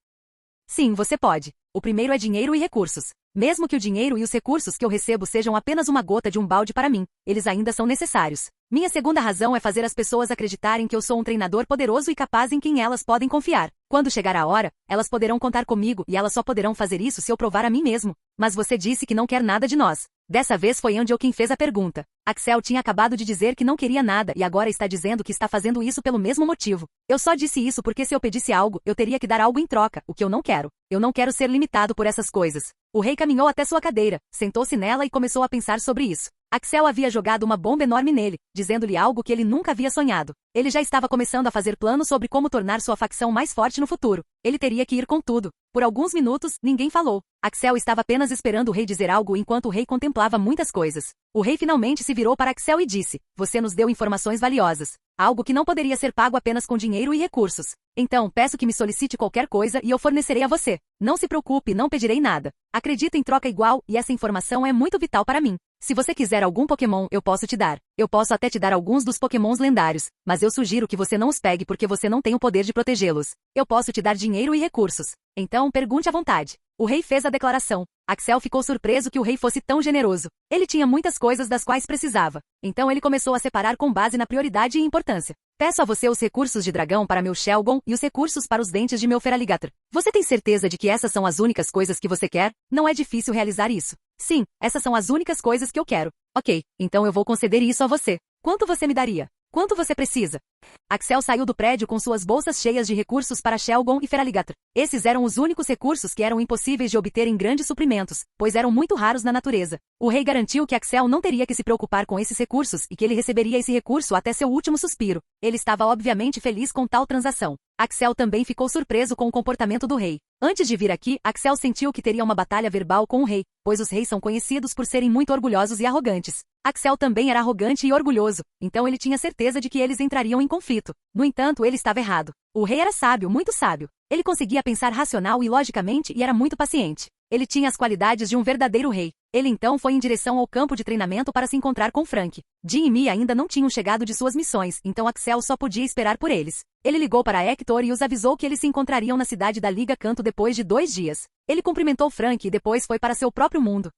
Sim, você pode. O primeiro é dinheiro e recursos. Mesmo que o dinheiro e os recursos que eu recebo sejam apenas uma gota de um balde para mim, eles ainda são necessários. Minha segunda razão é fazer as pessoas acreditarem que eu sou um treinador poderoso e capaz em quem elas podem confiar. Quando chegar a hora, elas poderão contar comigo e elas só poderão fazer isso se eu provar a mim mesmo. Mas você disse que não quer nada de nós. Dessa vez foi Angel quem fez a pergunta. Axel tinha acabado de dizer que não queria nada e agora está dizendo que está fazendo isso pelo mesmo motivo. Eu só disse isso porque se eu pedisse algo, eu teria que dar algo em troca, o que eu não quero. Eu não quero ser limitado por essas coisas. O rei caminhou até sua cadeira, sentou-se nela e começou a pensar sobre isso. Axel havia jogado uma bomba enorme nele, dizendo-lhe algo que ele nunca havia sonhado. Ele já estava começando a fazer planos sobre como tornar sua facção mais forte no futuro. Ele teria que ir com tudo. Por alguns minutos, ninguém falou. Axel estava apenas esperando o rei dizer algo enquanto o rei contemplava muitas coisas. O rei finalmente se virou para Axel e disse: "Você nos deu informações valiosas. Algo que não poderia ser pago apenas com dinheiro e recursos. Então, peço que me solicite qualquer coisa e eu fornecerei a você. Não se preocupe, não pedirei nada. Acredito em troca igual e essa informação é muito vital para mim. Se você quiser algum Pokémon, eu posso te dar. Eu posso até te dar alguns dos Pokémons lendários, mas eu sugiro que você não os pegue porque você não tem o poder de protegê-los. Eu posso te dar dinheiro e recursos. Então, pergunte à vontade." O rei fez a declaração. Axel ficou surpreso que o rei fosse tão generoso. Ele tinha muitas coisas das quais precisava. Então ele começou a separar com base na prioridade e importância. "Peço a você os recursos de dragão para meu Shelgon e os recursos para os dentes de meu Feraligatr. Você tem certeza de que essas são as únicas coisas que você quer? Não é difícil realizar isso." "Sim, essas são as únicas coisas que eu quero." "Ok, então eu vou conceder isso a você. Quanto você me daria? Quanto você precisa?" Axel saiu do prédio com suas bolsas cheias de recursos para Shelgon e Feraligatr. Esses eram os únicos recursos que eram impossíveis de obter em grandes suprimentos, pois eram muito raros na natureza. O rei garantiu que Axel não teria que se preocupar com esses recursos e que ele receberia esse recurso até seu último suspiro. Ele estava obviamente feliz com tal transação. Axel também ficou surpreso com o comportamento do rei. Antes de vir aqui, Axel sentiu que teria uma batalha verbal com o rei, pois os reis são conhecidos por serem muito orgulhosos e arrogantes. Axel também era arrogante e orgulhoso, então ele tinha certeza de que eles entrariam em conflito. No entanto, ele estava errado. O rei era sábio, muito sábio. Ele conseguia pensar racional e logicamente e era muito paciente. Ele tinha as qualidades de um verdadeiro rei. Ele então foi em direção ao campo de treinamento para se encontrar com Frank. Jim e Mia ainda não tinham chegado de suas missões, então Axel só podia esperar por eles. Ele ligou para Hector e os avisou que eles se encontrariam na cidade da Liga Canto depois de 2 dias. Ele cumprimentou Frank e depois foi para seu próprio mundo.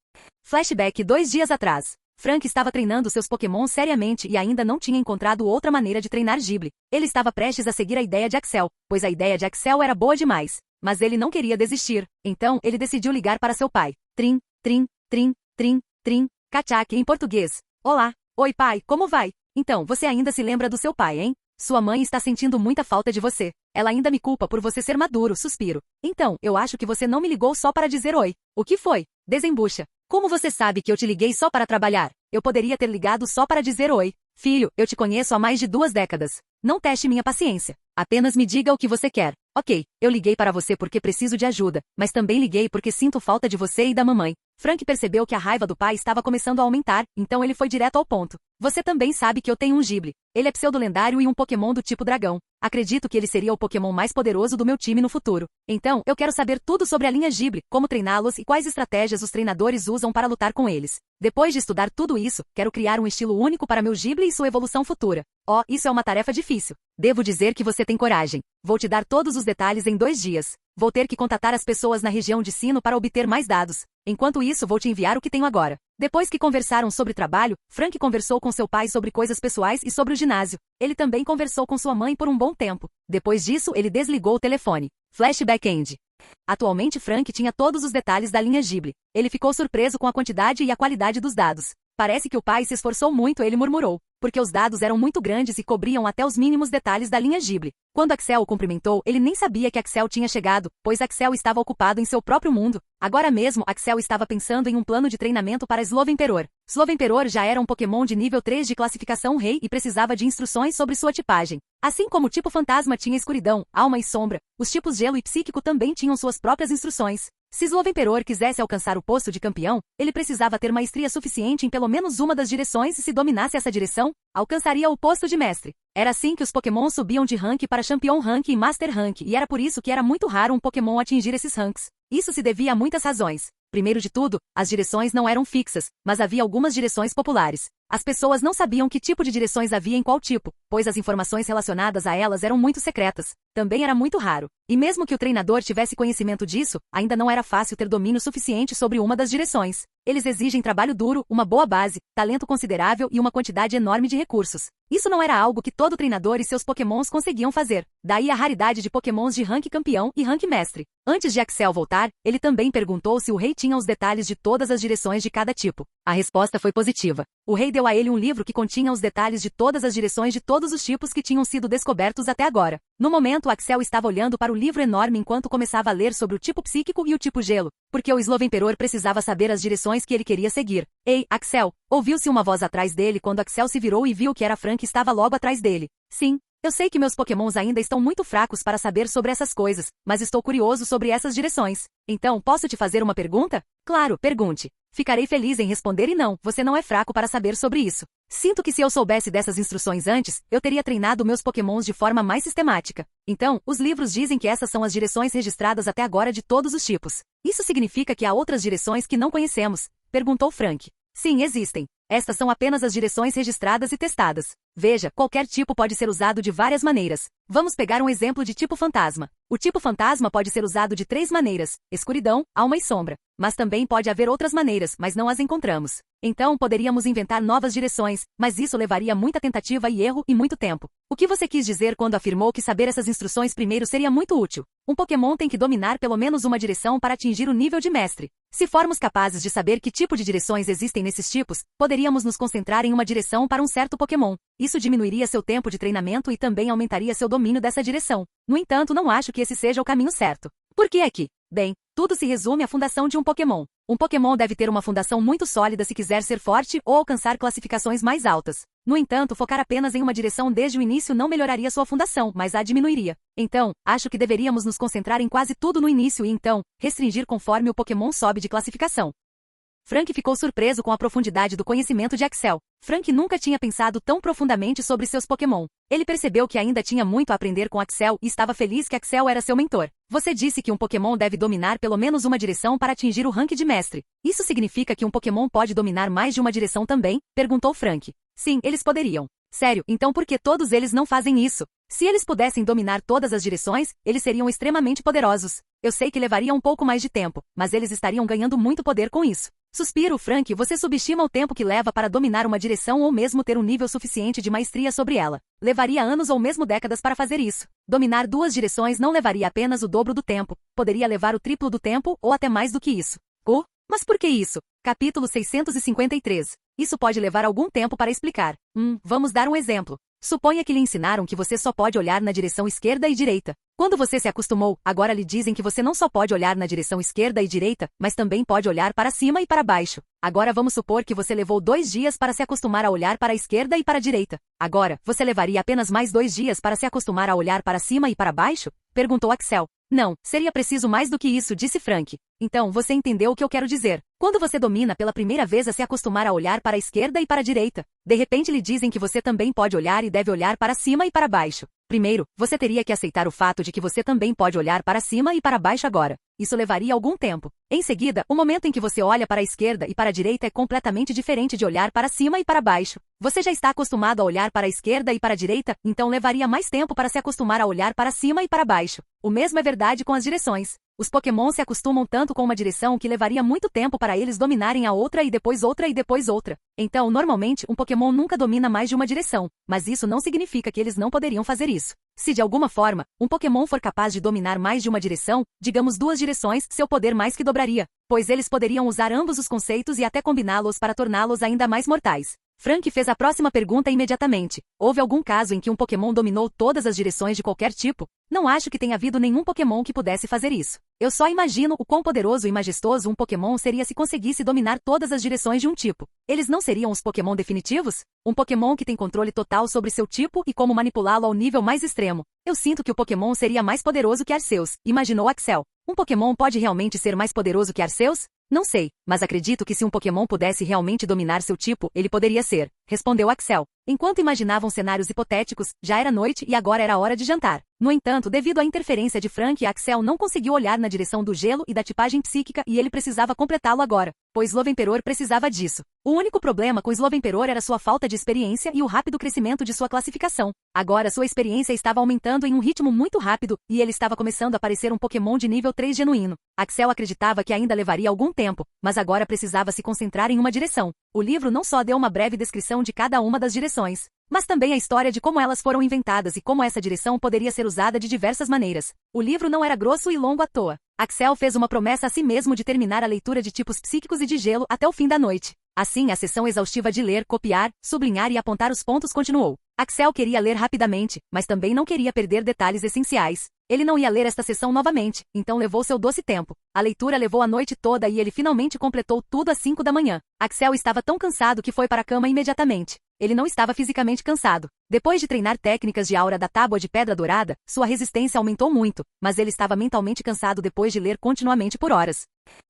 Flashback 2 dias atrás. Frank estava treinando seus Pokémon seriamente e ainda não tinha encontrado outra maneira de treinar Ghibli. Ele estava prestes a seguir a ideia de Axel, pois a ideia de Axel era boa demais. Mas ele não queria desistir. Então, ele decidiu ligar para seu pai. Trim, trim, trim, trim, trim, Kachak em português. "Olá. Oi pai, como vai? Então, você ainda se lembra do seu pai, hein? Sua mãe está sentindo muita falta de você. Ela ainda me culpa por você ser maduro, suspiro. Então, eu acho que você não me ligou só para dizer oi. O que foi? Desembucha. Como você sabe que eu te liguei só para trabalhar? Eu poderia ter ligado só para dizer oi. Filho, eu te conheço há mais de 2 décadas. Não teste minha paciência. Apenas me diga o que você quer. Ok, eu liguei para você porque preciso de ajuda, mas também liguei porque sinto falta de você e da mamãe." Frank percebeu que a raiva do pai estava começando a aumentar, então ele foi direto ao ponto. "Você também sabe que eu tenho um Ghibli. Ele é pseudo-lendário e um Pokémon do tipo dragão. Acredito que ele seria o Pokémon mais poderoso do meu time no futuro. Então, eu quero saber tudo sobre a linha Ghibli, como treiná-los e quais estratégias os treinadores usam para lutar com eles. Depois de estudar tudo isso, quero criar um estilo único para meu Ghibli e sua evolução futura. Oh, isso é uma tarefa difícil. Devo dizer que você tem coragem. Vou te dar todos os detalhes em 2 dias. Vou ter que contatar as pessoas na região de Sino para obter mais dados. Enquanto isso, vou te enviar o que tenho agora. Depois que conversaram sobre trabalho, Frank conversou com seu pai sobre coisas pessoais e sobre o ginásio. Ele também conversou com sua mãe por um bom tempo. Depois disso, ele desligou o telefone. Flashback End. Atualmente Frank tinha todos os detalhes da linha Ghibli. Ele ficou surpreso com a quantidade e a qualidade dos dados. Parece que o pai se esforçou muito, ele murmurou, porque os dados eram muito grandes e cobriam até os mínimos detalhes da linha Ghibli. Quando Axel o cumprimentou, ele nem sabia que Axel tinha chegado, pois Axel estava ocupado em seu próprio mundo. Agora mesmo, Axel estava pensando em um plano de treinamento para Slovenperor. Slovenperor já era um Pokémon de nível 3 de classificação rei e precisava de instruções sobre sua tipagem. Assim como o tipo fantasma tinha escuridão, alma e sombra, os tipos gelo e psíquico também tinham suas próprias instruções. Se Slovenperor quisesse alcançar o posto de campeão, ele precisava ter maestria suficiente em pelo menos uma das direções e se dominasse essa direção, alcançaria o posto de mestre. Era assim que os Pokémon subiam de rank para Champion Rank e Master Rank e era por isso que era muito raro um Pokémon atingir esses ranks. Isso se devia a muitas razões. Primeiro de tudo, as direções não eram fixas, mas havia algumas direções populares. As pessoas não sabiam que tipo de direções havia em qual tipo, pois as informações relacionadas a elas eram muito secretas. Também era muito raro. E mesmo que o treinador tivesse conhecimento disso, ainda não era fácil ter domínio suficiente sobre uma das direções. Eles exigem trabalho duro, uma boa base, talento considerável e uma quantidade enorme de recursos. Isso não era algo que todo treinador e seus Pokémons conseguiam fazer. Daí a raridade de Pokémons de rank campeão e rank mestre. Antes de Axel voltar, ele também perguntou se o rei tinha os detalhes de todas as direções de cada tipo. A resposta foi positiva. O rei deu a ele um livro que continha os detalhes de todas as direções de todos os tipos que tinham sido descobertos até agora. No momento, Axel estava olhando para o livro enorme enquanto começava a ler sobre o tipo psíquico e o tipo gelo, porque o Slovenperor precisava saber as direções que ele queria seguir. Ei, Axel! Ouviu-se uma voz atrás dele quando Axel se virou e viu que era Frank estava logo atrás dele. Sim. Eu sei que meus Pokémons ainda estão muito fracos para saber sobre essas coisas, mas estou curioso sobre essas direções. Então, posso te fazer uma pergunta? Claro, pergunte. Ficarei feliz em responder e não, você não é fraco para saber sobre isso. Sinto que se eu soubesse dessas instruções antes, eu teria treinado meus Pokémons de forma mais sistemática. Então, os livros dizem que essas são as direções registradas até agora de todos os tipos. Isso significa que há outras direções que não conhecemos? Perguntou Frank. Sim, existem. Estas são apenas as direções registradas e testadas. Veja, qualquer tipo pode ser usado de várias maneiras. Vamos pegar um exemplo de tipo fantasma. O tipo fantasma pode ser usado de 3 maneiras: escuridão, alma e sombra. Mas também pode haver outras maneiras, mas não as encontramos. Então, poderíamos inventar novas direções, mas isso levaria muita tentativa e erro e muito tempo. O que você quis dizer quando afirmou que saber essas instruções primeiro seria muito útil? Um Pokémon tem que dominar pelo menos uma direção para atingir o nível de mestre. Se formos capazes de saber que tipo de direções existem nesses tipos, poderíamos nos concentrar em uma direção para um certo Pokémon. Isso diminuiria seu tempo de treinamento e também aumentaria seu domínio dessa direção. No entanto, não acho que esse seja o caminho certo. Por que aqui? Bem, tudo se resume à fundação de um Pokémon. Um Pokémon deve ter uma fundação muito sólida se quiser ser forte ou alcançar classificações mais altas. No entanto, focar apenas em uma direção desde o início não melhoraria sua fundação, mas a diminuiria. Então, acho que deveríamos nos concentrar em quase tudo no início e então, restringir conforme o Pokémon sobe de classificação. Frank ficou surpreso com a profundidade do conhecimento de Axel. Frank nunca tinha pensado tão profundamente sobre seus Pokémon. Ele percebeu que ainda tinha muito a aprender com Axel e estava feliz que Axel era seu mentor. Você disse que um Pokémon deve dominar pelo menos uma direção para atingir o rank de mestre. Isso significa que um Pokémon pode dominar mais de uma direção também? Perguntou Frank. Sim, eles poderiam. Sério, então por que todos eles não fazem isso? Se eles pudessem dominar todas as direções, eles seriam extremamente poderosos. Eu sei que levaria um pouco mais de tempo, mas eles estariam ganhando muito poder com isso. Suspiro, Frank, você subestima o tempo que leva para dominar uma direção ou mesmo ter um nível suficiente de maestria sobre ela. Levaria anos ou mesmo décadas para fazer isso. Dominar 2 direções não levaria apenas o dobro do tempo, poderia levar o triplo do tempo ou até mais do que isso. Mas por que isso? Capítulo 653. Isso pode levar algum tempo para explicar. Vamos dar um exemplo. Suponha que lhe ensinaram que você só pode olhar na direção esquerda e direita. Quando você se acostumou, agora lhe dizem que você não só pode olhar na direção esquerda e direita, mas também pode olhar para cima e para baixo. Agora vamos supor que você levou 2 dias para se acostumar a olhar para a esquerda e para a direita. Agora, você levaria apenas mais 2 dias para se acostumar a olhar para cima e para baixo? Perguntou Axel. Não, seria preciso mais do que isso, disse Frank. Então, você entendeu o que eu quero dizer. Quando você domina pela primeira vez a se acostumar a olhar para a esquerda e para a direita, de repente lhe dizem que você também pode olhar e deve olhar para cima e para baixo. Primeiro, você teria que aceitar o fato de que você também pode olhar para cima e para baixo agora. Isso levaria algum tempo. Em seguida, o momento em que você olha para a esquerda e para a direita é completamente diferente de olhar para cima e para baixo. Você já está acostumado a olhar para a esquerda e para a direita, então levaria mais tempo para se acostumar a olhar para cima e para baixo. O mesmo é verdade com as direções. Os Pokémon se acostumam tanto com uma direção que levaria muito tempo para eles dominarem a outra e depois outra e depois outra. Então, normalmente, um Pokémon nunca domina mais de uma direção, mas isso não significa que eles não poderiam fazer isso. Se de alguma forma, um Pokémon for capaz de dominar mais de uma direção, digamos 2 direções, seu poder mais que dobraria, pois eles poderiam usar ambos os conceitos e até combiná-los para torná-los ainda mais mortais. Frank fez a próxima pergunta imediatamente. Houve algum caso em que um Pokémon dominou todas as direções de qualquer tipo? Não acho que tenha havido nenhum Pokémon que pudesse fazer isso. Eu só imagino o quão poderoso e majestoso um Pokémon seria se conseguisse dominar todas as direções de um tipo. Eles não seriam os Pokémon definitivos? Um Pokémon que tem controle total sobre seu tipo e como manipulá-lo ao nível mais extremo. Eu sinto que o Pokémon seria mais poderoso que Arceus, imaginou Axel. Um Pokémon pode realmente ser mais poderoso que Arceus? Não sei, mas acredito que se um Pokémon pudesse realmente dominar seu tipo, ele poderia ser, respondeu Axel. Enquanto imaginavam cenários hipotéticos, já era noite e agora era hora de jantar. No entanto, devido à interferência de Frank, Axel não conseguiu olhar na direção do gelo e da tipagem psíquica e ele precisava completá-lo agora, pois Slovenperor precisava disso. O único problema com Slovenperor era sua falta de experiência e o rápido crescimento de sua classificação. Agora sua experiência estava aumentando em um ritmo muito rápido e ele estava começando a parecer um Pokémon de nível 3 genuíno. Axel acreditava que ainda levaria algum tempo, mas agora precisava se concentrar em uma direção. O livro não só deu uma breve descrição de cada uma das direções, mas também a história de como elas foram inventadas e como essa direção poderia ser usada de diversas maneiras. O livro não era grosso e longo à toa. Axel fez uma promessa a si mesmo de terminar a leitura de tipos psíquicos e de gelo até o fim da noite. Assim, a sessão exaustiva de ler, copiar, sublinhar e apontar os pontos continuou. Axel queria ler rapidamente, mas também não queria perder detalhes essenciais. Ele não ia ler esta sessão novamente, então levou seu doce tempo. A leitura levou a noite toda e ele finalmente completou tudo às 5 da manhã. Axel estava tão cansado que foi para a cama imediatamente. Ele não estava fisicamente cansado. Depois de treinar técnicas de aura da tábua de pedra dourada, sua resistência aumentou muito, mas ele estava mentalmente cansado depois de ler continuamente por horas.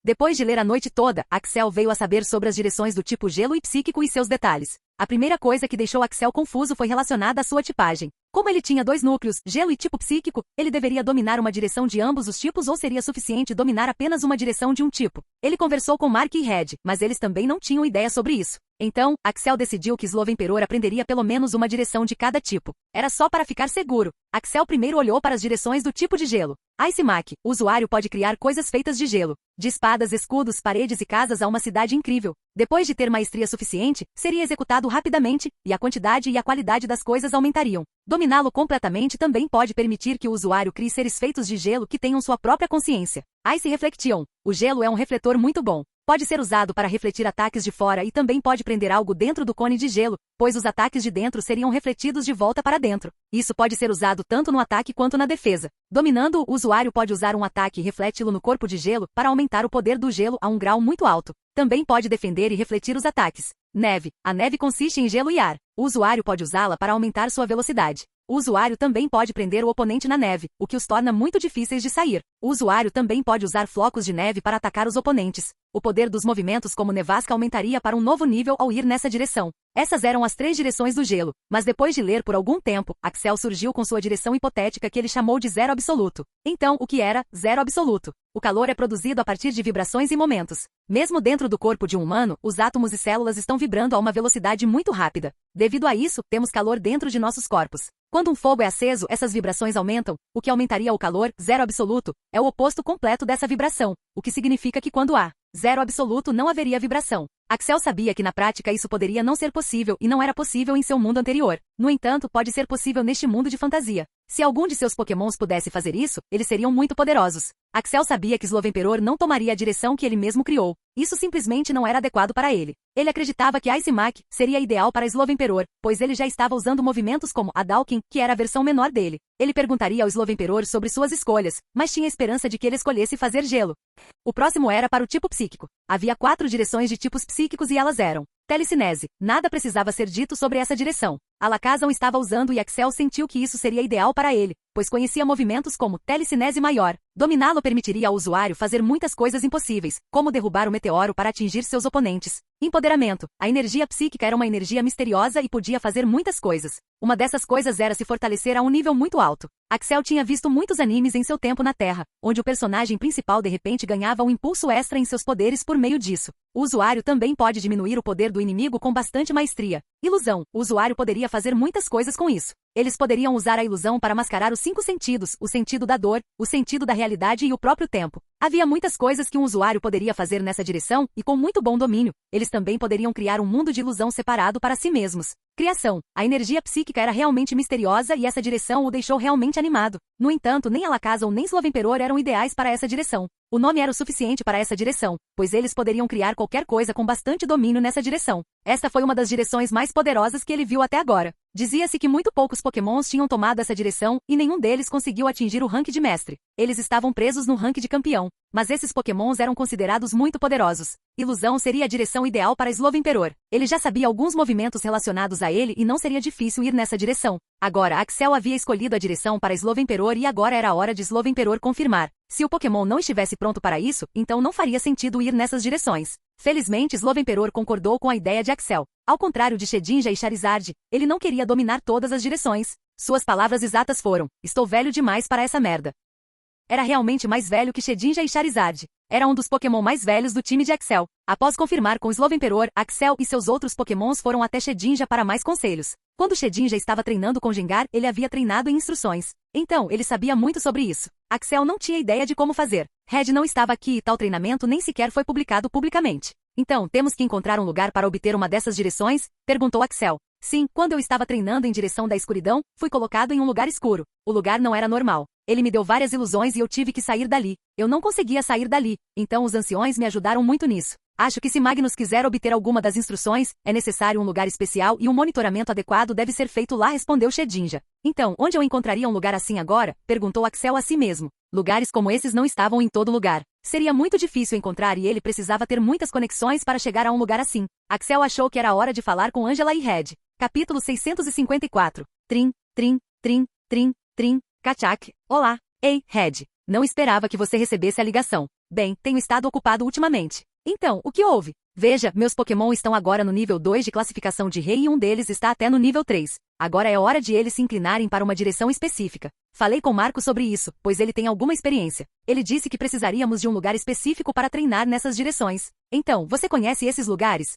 Depois de ler a noite toda, Axel veio a saber sobre as direções do tipo gelo e psíquico e seus detalhes. A primeira coisa que deixou Axel confuso foi relacionada à sua tipagem. Como ele tinha 2 núcleos, gelo e tipo psíquico, ele deveria dominar uma direção de ambos os tipos ou seria suficiente dominar apenas uma direção de um tipo? Ele conversou com Mark e Red, mas eles também não tinham ideia sobre isso. Então, Axel decidiu que Slovenperor aprenderia pelo menos uma direção de cada tipo. Era só para ficar seguro. Axel primeiro olhou para as direções do tipo de gelo. Ice Mac, o usuário pode criar coisas feitas de gelo. De espadas, escudos, paredes e casas a uma cidade incrível. Depois de ter maestria suficiente, seria executado rapidamente, e a quantidade e a qualidade das coisas aumentariam. Dominá-lo completamente também pode permitir que o usuário crie seres feitos de gelo que tenham sua própria consciência. Ice Reflection. O gelo é um refletor muito bom. Pode ser usado para refletir ataques de fora e também pode prender algo dentro do cone de gelo, pois os ataques de dentro seriam refletidos de volta para dentro. Isso pode ser usado tanto no ataque quanto na defesa. Dominando-o, o usuário pode usar um ataque e refleti-lo no corpo de gelo para aumentar o poder do gelo a um grau muito alto. Também pode defender e refletir os ataques. Neve. A neve consiste em gelo e ar. O usuário pode usá-la para aumentar sua velocidade. O usuário também pode prender o oponente na neve, o que os torna muito difíceis de sair. O usuário também pode usar flocos de neve para atacar os oponentes. O poder dos movimentos como nevasca aumentaria para um novo nível ao ir nessa direção. Essas eram as 3 direções do gelo, mas depois de ler por algum tempo, Axel surgiu com sua direção hipotética que ele chamou de zero absoluto. Então, o que era zero absoluto? O calor é produzido a partir de vibrações e momentos. Mesmo dentro do corpo de um humano, os átomos e células estão vibrando a uma velocidade muito rápida. Devido a isso, temos calor dentro de nossos corpos. Quando um fogo é aceso, essas vibrações aumentam, o que aumentaria o calor, zero absoluto, é o oposto completo dessa vibração, o que significa que quando há zero absoluto não haveria vibração. Axel sabia que na prática isso poderia não ser possível e não era possível em seu mundo anterior. No entanto, pode ser possível neste mundo de fantasia. Se algum de seus Pokémons pudesse fazer isso, eles seriam muito poderosos. Axel sabia que Slovenperor não tomaria a direção que ele mesmo criou. Isso simplesmente não era adequado para ele. Ele acreditava que Ice Mac seria ideal para Slovenperor, pois ele já estava usando movimentos como a Dalkin, que era a versão menor dele. Ele perguntaria ao Slovenperor sobre suas escolhas, mas tinha esperança de que ele escolhesse fazer gelo. O próximo era para o tipo psíquico. Havia 4 direções de tipos psíquicos e elas eram telecinese. Nada precisava ser dito sobre essa direção. Alakazam estava usando e Axel sentiu que isso seria ideal para ele, pois conhecia movimentos como telecinese maior. Dominá-lo permitiria ao usuário fazer muitas coisas impossíveis, como derrubar o meteoro para atingir seus oponentes. Empoderamento. A energia psíquica era uma energia misteriosa e podia fazer muitas coisas. Uma dessas coisas era se fortalecer a um nível muito alto. Axel tinha visto muitos animes em seu tempo na Terra, onde o personagem principal de repente ganhava um impulso extra em seus poderes por meio disso. O usuário também pode diminuir o poder do inimigo com bastante maestria. Ilusão. O usuário poderia fazer muitas coisas com isso. Eles poderiam usar a ilusão para mascarar os 5 sentidos, o sentido da dor, o sentido da realidade e o próprio tempo. Havia muitas coisas que um usuário poderia fazer nessa direção, e com muito bom domínio, eles também poderiam criar um mundo de ilusão separado para si mesmos. Criação. A energia psíquica era realmente misteriosa e essa direção o deixou realmente animado. No entanto, nem Alakazam nem Slowemperor eram ideais para essa direção. O nome era o suficiente para essa direção, pois eles poderiam criar qualquer coisa com bastante domínio nessa direção. Esta foi uma das direções mais poderosas que ele viu até agora. Dizia-se que muito poucos pokémons tinham tomado essa direção, e nenhum deles conseguiu atingir o rank de mestre. Eles estavam presos no rank de campeão, mas esses pokémons eram considerados muito poderosos. Ilusão seria a direção ideal para Slowemperor. Ele já sabia alguns movimentos relacionados a ele e não seria difícil ir nessa direção. Agora, Axel havia escolhido a direção para Slowemperor e agora era a hora de Slowemperor confirmar. Se o Pokémon não estivesse pronto para isso, então não faria sentido ir nessas direções. Felizmente, Slowemperor concordou com a ideia de Axel. Ao contrário de Shedinja e Charizard, ele não queria dominar todas as direções. Suas palavras exatas foram: estou velho demais para essa merda. Era realmente mais velho que Shedinja e Charizard. Era um dos Pokémon mais velhos do time de Axel. Após confirmar com Slowemperor, Axel e seus outros Pokémons foram até Shedinja para mais conselhos. Quando Shedinja estava treinando com Gengar, ele havia treinado em instruções. Então, ele sabia muito sobre isso. Axel não tinha ideia de como fazer. Red não estava aqui e tal treinamento nem sequer foi publicado publicamente. Então, temos que encontrar um lugar para obter uma dessas direções? Perguntou Axel. Sim, quando eu estava treinando em direção da escuridão, fui colocado em um lugar escuro. O lugar não era normal. Ele me deu várias ilusões e eu tive que sair dali. Eu não conseguia sair dali, então os anciões me ajudaram muito nisso. Acho que se Magnus quiser obter alguma das instruções, é necessário um lugar especial e um monitoramento adequado deve ser feito lá, respondeu Shedinja. Então, onde eu encontraria um lugar assim agora? Perguntou Axel a si mesmo. Lugares como esses não estavam em todo lugar. Seria muito difícil encontrar e ele precisava ter muitas conexões para chegar a um lugar assim. Axel achou que era a hora de falar com Angela e Red. Capítulo 654. Trim, trim, trim, trim, trim, Kachak. Olá. Ei, Red. Não esperava que você recebesse a ligação. Bem, tenho estado ocupado ultimamente. Então, o que houve? Veja, meus Pokémon estão agora no nível 2 de classificação de rei e um deles está até no nível 3. Agora é hora de eles se inclinarem para uma direção específica. Falei com Marco sobre isso, pois ele tem alguma experiência. Ele disse que precisaríamos de um lugar específico para treinar nessas direções. Então, você conhece esses lugares?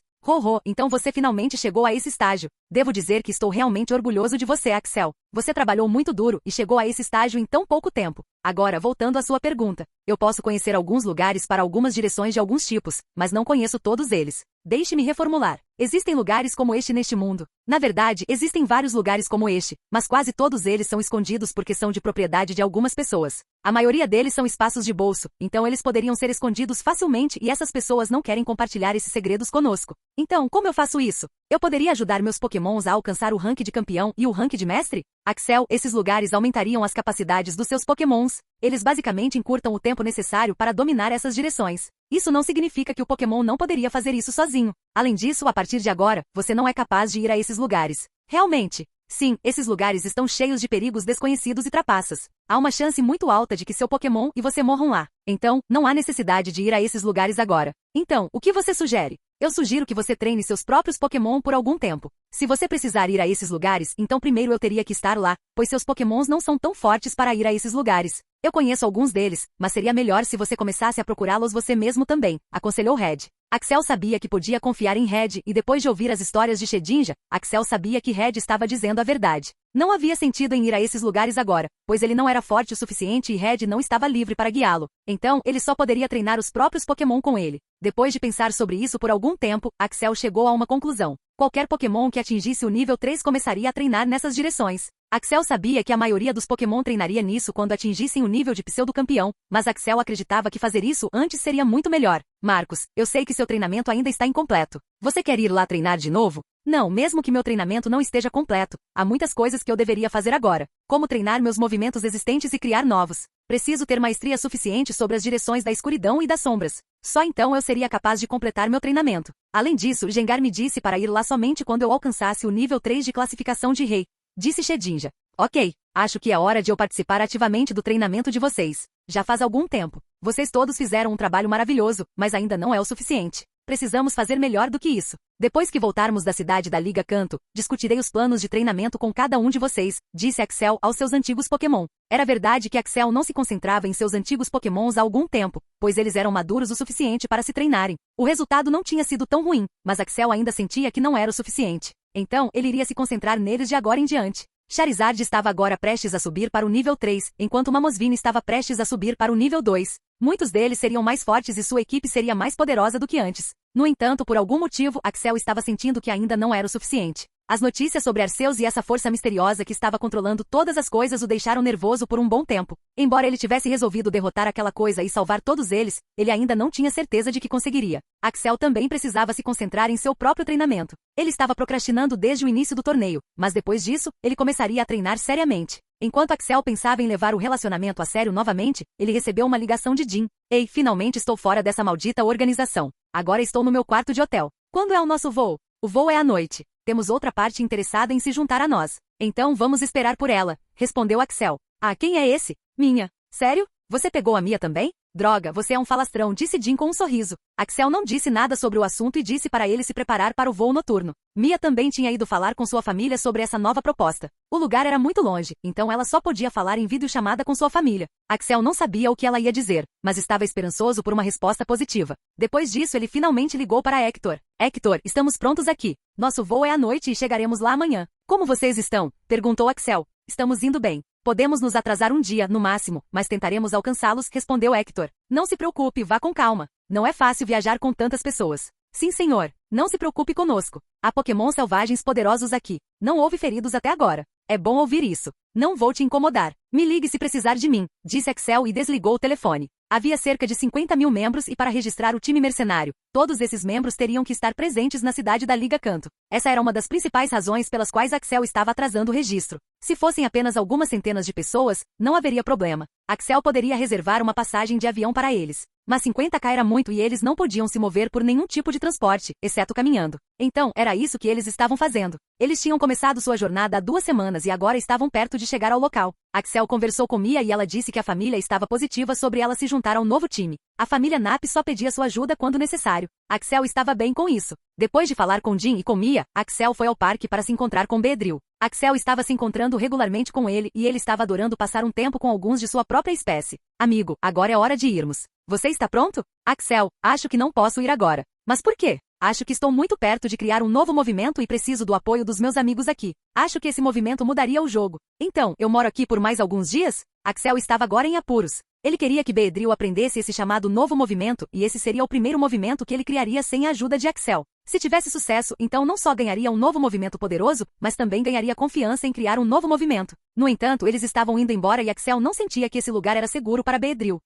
Então você finalmente chegou a esse estágio. Devo dizer que estou realmente orgulhoso de você, Axel. Você trabalhou muito duro e chegou a esse estágio em tão pouco tempo. Agora, voltando à sua pergunta. Eu posso conhecer alguns lugares para algumas direções de alguns tipos, mas não conheço todos eles. Deixe-me reformular. Existem lugares como este neste mundo. Na verdade, existem vários lugares como este, mas quase todos eles são escondidos porque são de propriedade de algumas pessoas. A maioria deles são espaços de bolso, então eles poderiam ser escondidos facilmente e essas pessoas não querem compartilhar esses segredos conosco. Então, como eu faço isso? Eu poderia ajudar meus Pokémons a alcançar o rank de campeão e o rank de mestre? Axel, esses lugares aumentariam as capacidades dos seus Pokémons. Eles basicamente encurtam o tempo necessário para dominar essas direções. Isso não significa que o Pokémon não poderia fazer isso sozinho. Além disso, a partir de agora, você não é capaz de ir a esses lugares. Realmente? Sim, esses lugares estão cheios de perigos desconhecidos e trapaças. Há uma chance muito alta de que seu Pokémon e você morram lá. Então, não há necessidade de ir a esses lugares agora. Então, o que você sugere? Eu sugiro que você treine seus próprios Pokémon por algum tempo. Se você precisar ir a esses lugares, então primeiro eu teria que estar lá, pois seus Pokémons não são tão fortes para ir a esses lugares. Eu conheço alguns deles, mas seria melhor se você começasse a procurá-los você mesmo também, aconselhou Red. Axel sabia que podia confiar em Red e depois de ouvir as histórias de Shedinja, Axel sabia que Red estava dizendo a verdade. Não havia sentido em ir a esses lugares agora, pois ele não era forte o suficiente e Red não estava livre para guiá-lo. Então, ele só poderia treinar os próprios Pokémon com ele. Depois de pensar sobre isso por algum tempo, Axel chegou a uma conclusão. Qualquer Pokémon que atingisse o nível 3 começaria a treinar nessas direções. Axel sabia que a maioria dos Pokémon treinaria nisso quando atingissem o nível de pseudo-campeão, mas Axel acreditava que fazer isso antes seria muito melhor. Marcos, eu sei que seu treinamento ainda está incompleto. Você quer ir lá treinar de novo? Não, mesmo que meu treinamento não esteja completo. Há muitas coisas que eu deveria fazer agora. Como treinar meus movimentos existentes e criar novos. Preciso ter maestria suficiente sobre as direções da escuridão e das sombras. Só então eu seria capaz de completar meu treinamento. Além disso, Gengar me disse para ir lá somente quando eu alcançasse o nível 3 de classificação de rei. Disse Shedinja. Ok, acho que é hora de eu participar ativamente do treinamento de vocês. Já faz algum tempo. Vocês todos fizeram um trabalho maravilhoso, mas ainda não é o suficiente. Precisamos fazer melhor do que isso. Depois que voltarmos da cidade da Liga Kanto, discutirei os planos de treinamento com cada um de vocês, disse Axel aos seus antigos Pokémon. Era verdade que Axel não se concentrava em seus antigos Pokémons há algum tempo, pois eles eram maduros o suficiente para se treinarem. O resultado não tinha sido tão ruim, mas Axel ainda sentia que não era o suficiente. Então, ele iria se concentrar neles de agora em diante. Charizard estava agora prestes a subir para o nível 3, enquanto Mamoswine estava prestes a subir para o nível 2. Muitos deles seriam mais fortes e sua equipe seria mais poderosa do que antes. No entanto, por algum motivo, Axel estava sentindo que ainda não era o suficiente. As notícias sobre Arceus e essa força misteriosa que estava controlando todas as coisas o deixaram nervoso por um bom tempo. Embora ele tivesse resolvido derrotar aquela coisa e salvar todos eles, ele ainda não tinha certeza de que conseguiria. Axel também precisava se concentrar em seu próprio treinamento. Ele estava procrastinando desde o início do torneio, mas depois disso, ele começaria a treinar seriamente. Enquanto Axel pensava em levar o relacionamento a sério novamente, ele recebeu uma ligação de Jin. Ei, finalmente estou fora dessa maldita organização. Agora estou no meu quarto de hotel. Quando é o nosso voo? O voo é à noite. Temos outra parte interessada em se juntar a nós. Então vamos esperar por ela, respondeu Axel. Ah, quem é esse? Minha. Sério? Você pegou a Mia também? Droga, você é um falastrão, disse Jin com um sorriso. Axel não disse nada sobre o assunto e disse para ele se preparar para o voo noturno. Mia também tinha ido falar com sua família sobre essa nova proposta. O lugar era muito longe, então ela só podia falar em videochamada com sua família. Axel não sabia o que ela ia dizer, mas estava esperançoso por uma resposta positiva. Depois disso, ele finalmente ligou para Hector. Hector, estamos prontos aqui. Nosso voo é à noite e chegaremos lá amanhã. Como vocês estão? Perguntou Axel. Estamos indo bem. Podemos nos atrasar um dia, no máximo, mas tentaremos alcançá-los, respondeu Hector. Não se preocupe, vá com calma. Não é fácil viajar com tantas pessoas. Sim, senhor. Não se preocupe conosco. Há Pokémon selvagens poderosos aqui. Não houve feridos até agora. É bom ouvir isso. Não vou te incomodar. Me ligue se precisar de mim, disse Axel e desligou o telefone. Havia cerca de 50 mil membros e para registrar o time mercenário, todos esses membros teriam que estar presentes na cidade da Liga Kanto. Essa era uma das principais razões pelas quais Axel estava atrasando o registro. Se fossem apenas algumas centenas de pessoas, não haveria problema. Axel poderia reservar uma passagem de avião para eles. Mas 50k era muito e eles não podiam se mover por nenhum tipo de transporte, exceto caminhando. Então, era isso que eles estavam fazendo. Eles tinham começado sua jornada há 2 semanas e agora estavam perto de chegar ao local. Axel conversou com Mia e ela disse que a família estava positiva sobre ela se juntar ao novo time. A família Nap só pedia sua ajuda quando necessário. Axel estava bem com isso. Depois de falar com Jin e com Mia, Axel foi ao parque para se encontrar com Beedrill. Axel estava se encontrando regularmente com ele e ele estava adorando passar um tempo com alguns de sua própria espécie. Amigo, agora é hora de irmos. Você está pronto? Axel, acho que não posso ir agora. Mas por quê? Acho que estou muito perto de criar um novo movimento e preciso do apoio dos meus amigos aqui. Acho que esse movimento mudaria o jogo. Então, eu moro aqui por mais alguns dias? Axel estava agora em apuros. Ele queria que Beedrill aprendesse esse chamado novo movimento e esse seria o primeiro movimento que ele criaria sem a ajuda de Axel. Se tivesse sucesso, então não só ganharia um novo movimento poderoso, mas também ganharia confiança em criar um novo movimento. No entanto, eles estavam indo embora e Axel não sentia que esse lugar era seguro para Beedrill.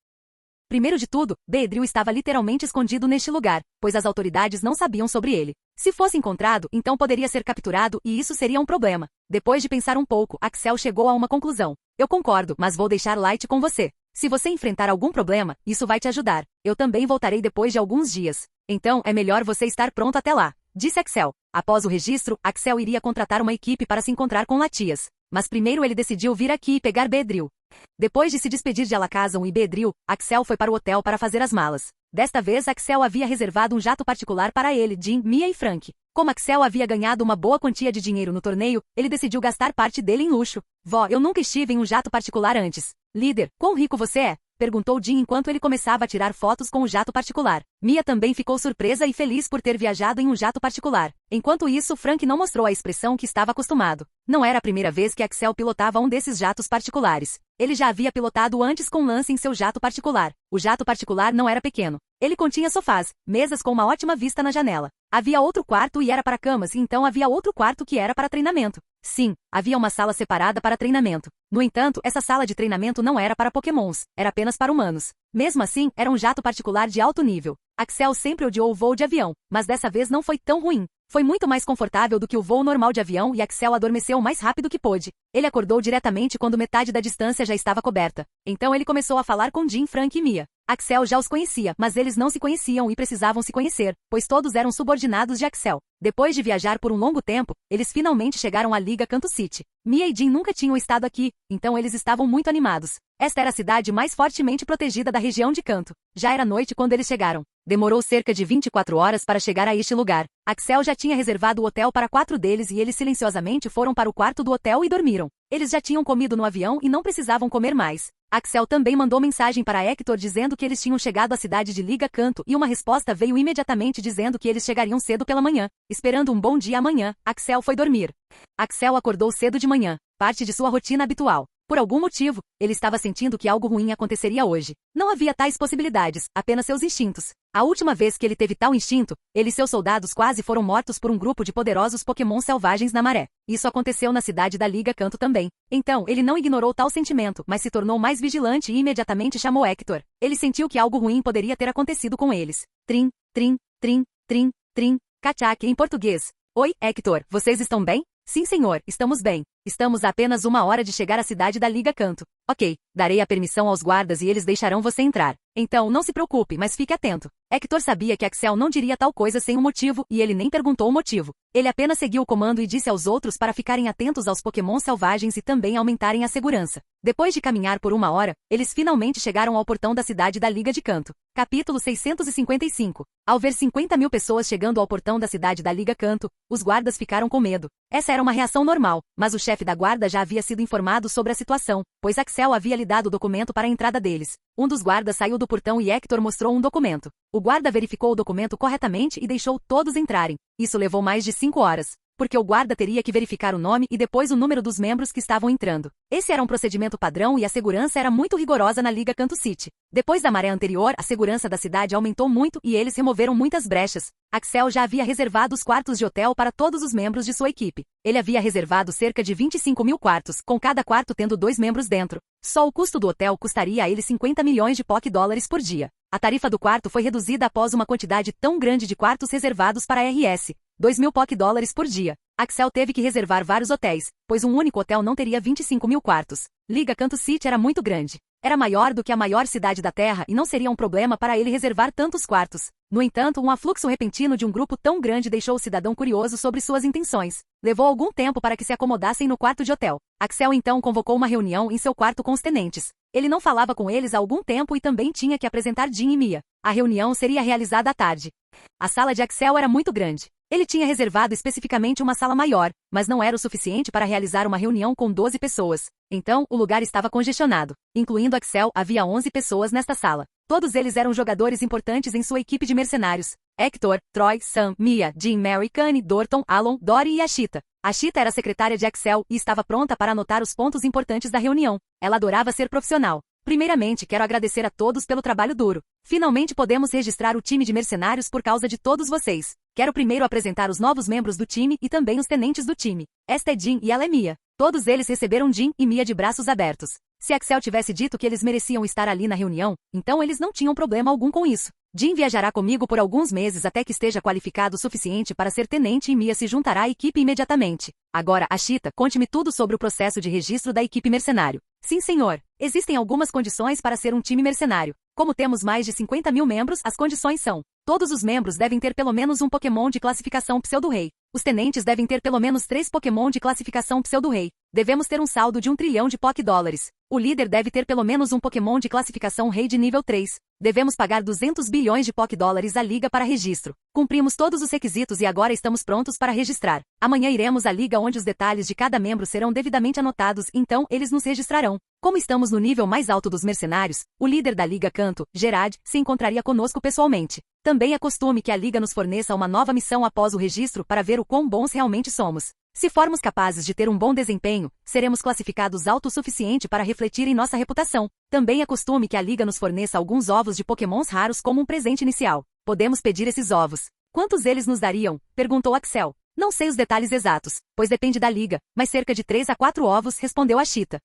Primeiro de tudo, Beedrill estava literalmente escondido neste lugar, pois as autoridades não sabiam sobre ele. Se fosse encontrado, então poderia ser capturado e isso seria um problema. Depois de pensar um pouco, Axel chegou a uma conclusão. Eu concordo, mas vou deixar Light com você. Se você enfrentar algum problema, isso vai te ajudar. Eu também voltarei depois de alguns dias. Então, é melhor você estar pronto até lá, disse Axel. Após o registro, Axel iria contratar uma equipe para se encontrar com Latias. Mas primeiro ele decidiu vir aqui e pegar Beedrill. Depois de se despedir de Alakazam e Beedrill, Axel foi para o hotel para fazer as malas. Desta vez Axel havia reservado um jato particular para ele, Jin, Mia e Frank. Como Axel havia ganhado uma boa quantia de dinheiro no torneio, ele decidiu gastar parte dele em luxo. Vó, eu nunca estive em um jato particular antes. Líder, quão rico você é? Perguntou Jin enquanto ele começava a tirar fotos com o jato particular. Mia também ficou surpresa e feliz por ter viajado em um jato particular. Enquanto isso, Frank não mostrou a expressão que estava acostumado. Não era a primeira vez que Axel pilotava um desses jatos particulares. Ele já havia pilotado antes com Lance em seu jato particular. O jato particular não era pequeno. Ele continha sofás, mesas com uma ótima vista na janela. Havia outro quarto e era para camas, e então havia outro quarto que era para treinamento. Sim, havia uma sala separada para treinamento. No entanto, essa sala de treinamento não era para Pokémons, era apenas para humanos. Mesmo assim, era um jato particular de alto nível. Axel sempre odiou o voo de avião, mas dessa vez não foi tão ruim. Foi muito mais confortável do que o voo normal de avião e Axel adormeceu o mais rápido que pôde. Ele acordou diretamente quando metade da distância já estava coberta. Então ele começou a falar com Jin, Frank e Mia. Axel já os conhecia, mas eles não se conheciam e precisavam se conhecer, pois todos eram subordinados de Axel. Depois de viajar por um longo tempo, eles finalmente chegaram à Liga Kanto City. Mia e Jin nunca tinham estado aqui, então eles estavam muito animados. Esta era a cidade mais fortemente protegida da região de Kanto. Já era noite quando eles chegaram. Demorou cerca de 24 horas para chegar a este lugar. Axel já tinha reservado o hotel para 4 deles e eles silenciosamente foram para o quarto do hotel e dormiram. Eles já tinham comido no avião e não precisavam comer mais. Axel também mandou mensagem para Hector dizendo que eles tinham chegado à cidade de Liga Canto e uma resposta veio imediatamente dizendo que eles chegariam cedo pela manhã. Esperando um bom dia amanhã, Axel foi dormir. Axel acordou cedo de manhã, parte de sua rotina habitual. Por algum motivo, ele estava sentindo que algo ruim aconteceria hoje. Não havia tais possibilidades, apenas seus instintos. A última vez que ele teve tal instinto, ele e seus soldados quase foram mortos por um grupo de poderosos Pokémon selvagens na maré. Isso aconteceu na cidade da Liga Canto também. Então, ele não ignorou tal sentimento, mas se tornou mais vigilante e imediatamente chamou Hector. Ele sentiu que algo ruim poderia ter acontecido com eles. Trim, trim, trim, trim, trim, Kachak em português. Oi, Hector, vocês estão bem? Sim, senhor, estamos bem. Estamos a apenas 1 hora de chegar à cidade da Liga Canto. Ok, darei a permissão aos guardas e eles deixarão você entrar. Então, não se preocupe, mas fique atento. Hector sabia que Axel não diria tal coisa sem um motivo e ele nem perguntou o motivo. Ele apenas seguiu o comando e disse aos outros para ficarem atentos aos Pokémon selvagens e também aumentarem a segurança. Depois de caminhar por 1 hora, eles finalmente chegaram ao portão da cidade da Liga de Canto. Capítulo 655. Ao ver 50.000 pessoas chegando ao portão da cidade da Liga Canto, os guardas ficaram com medo. Essa era uma reação normal, mas o chefe da guarda já havia sido informado sobre a situação, pois Axel havia lhe dado o documento para a entrada deles. Um dos guardas saiu do portão e Hector mostrou um documento. O guarda verificou o documento corretamente e deixou todos entrarem. Isso levou mais de 5 horas. Porque o guarda teria que verificar o nome e depois o número dos membros que estavam entrando. Esse era um procedimento padrão e a segurança era muito rigorosa na Liga Canto City. Depois da maré anterior, a segurança da cidade aumentou muito e eles removeram muitas brechas. Axel já havia reservado os quartos de hotel para todos os membros de sua equipe. Ele havia reservado cerca de 25.000 quartos, com cada quarto tendo 2 membros dentro. Só o custo do hotel custaria a ele 50 milhões de Poké-dólares por dia. A tarifa do quarto foi reduzida após uma quantidade tão grande de quartos reservados para RS. 2.000 Poké-dólares por dia. Axel teve que reservar vários hotéis, pois um único hotel não teria 25.000 quartos. Liga Canto City era muito grande. Era maior do que a maior cidade da Terra e não seria um problema para ele reservar tantos quartos. No entanto, um afluxo repentino de um grupo tão grande deixou o cidadão curioso sobre suas intenções. Levou algum tempo para que se acomodassem no quarto de hotel. Axel então convocou uma reunião em seu quarto com os tenentes. Ele não falava com eles há algum tempo e também tinha que apresentar Jim e Mia. A reunião seria realizada à tarde. A sala de Axel era muito grande. Ele tinha reservado especificamente uma sala maior, mas não era o suficiente para realizar uma reunião com 12 pessoas. Então, o lugar estava congestionado. Incluindo Axel, havia 11 pessoas nesta sala. Todos eles eram jogadores importantes em sua equipe de mercenários. Hector, Troy, Sam, Mia, Jim, Mary, Kanye, Dorton, Alon, Dory e Ashita. Ashita era a secretária de Axel e estava pronta para anotar os pontos importantes da reunião. Ela adorava ser profissional. Primeiramente, quero agradecer a todos pelo trabalho duro. Finalmente podemos registrar o time de mercenários por causa de todos vocês. Quero primeiro apresentar os novos membros do time e também os tenentes do time. Esta é Jim e ela é Mia. Todos eles receberam Jim e Mia de braços abertos. Se Axel tivesse dito que eles mereciam estar ali na reunião, então eles não tinham problema algum com isso. Jim viajará comigo por alguns meses até que esteja qualificado o suficiente para ser tenente e Mia se juntará à equipe imediatamente. Agora, Ashita, conte-me tudo sobre o processo de registro da equipe mercenário. Sim, senhor. Existem algumas condições para ser um time mercenário. Como temos mais de 50.000 membros, as condições são: todos os membros devem ter pelo menos um Pokémon de classificação Pseudo-Rei. Os tenentes devem ter pelo menos 3 Pokémon de classificação Pseudo-Rei. Devemos ter um saldo de 1 trilhão de Poké-dólares. O líder deve ter pelo menos um Pokémon de classificação Rei de nível 3. Devemos pagar 200 bilhões de Poké-dólares à Liga para registro. Cumprimos todos os requisitos e agora estamos prontos para registrar. Amanhã iremos à Liga onde os detalhes de cada membro serão devidamente anotados, então eles nos registrarão. Como estamos no nível mais alto dos mercenários, o líder da Liga Canto, Gerard, se encontraria conosco pessoalmente. Também é costume que a Liga nos forneça uma nova missão após o registro para ver o quão bons realmente somos. Se formos capazes de ter um bom desempenho, seremos classificados alto o suficiente para refletir em nossa reputação. Também é costume que a Liga nos forneça alguns ovos de Pokémons raros como um presente inicial. Podemos pedir esses ovos. Quantos eles nos dariam? Perguntou Axel. Não sei os detalhes exatos, pois depende da liga, mas cerca de 3 a 4 ovos, respondeu Ashita.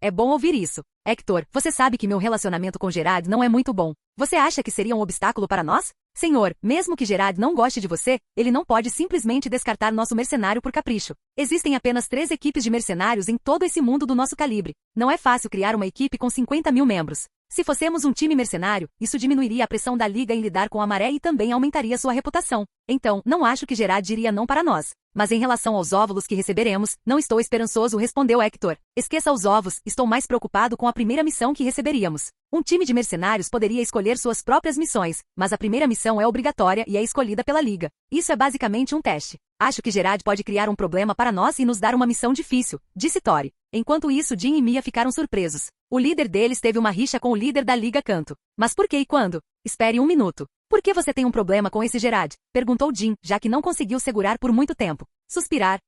É bom ouvir isso. Hector, você sabe que meu relacionamento com Gerard não é muito bom. Você acha que seria um obstáculo para nós? Senhor, mesmo que Gerard não goste de você, ele não pode simplesmente descartar nosso mercenário por capricho. Existem apenas 3 equipes de mercenários em todo esse mundo do nosso calibre. Não é fácil criar uma equipe com 50.000 membros. Se fossemos um time mercenário, isso diminuiria a pressão da liga em lidar com a maré e também aumentaria sua reputação. Então, não acho que Gerard diria não para nós. Mas em relação aos óvulos que receberemos, não estou esperançoso, respondeu Hector. Esqueça os ovos, estou mais preocupado com a primeira missão que receberíamos. Um time de mercenários poderia escolher suas próprias missões, mas a primeira missão é obrigatória e é escolhida pela Liga. Isso é basicamente um teste. Acho que Gerard pode criar um problema para nós e nos dar uma missão difícil, disse Tori. Enquanto isso, Jim e Mia ficaram surpresos. O líder deles teve uma rixa com o líder da Liga Canto. Mas por que e quando? Espere um minuto. Por que você tem um problema com esse Gerard? Perguntou Jim, já que não conseguiu segurar por muito tempo. Suspirar.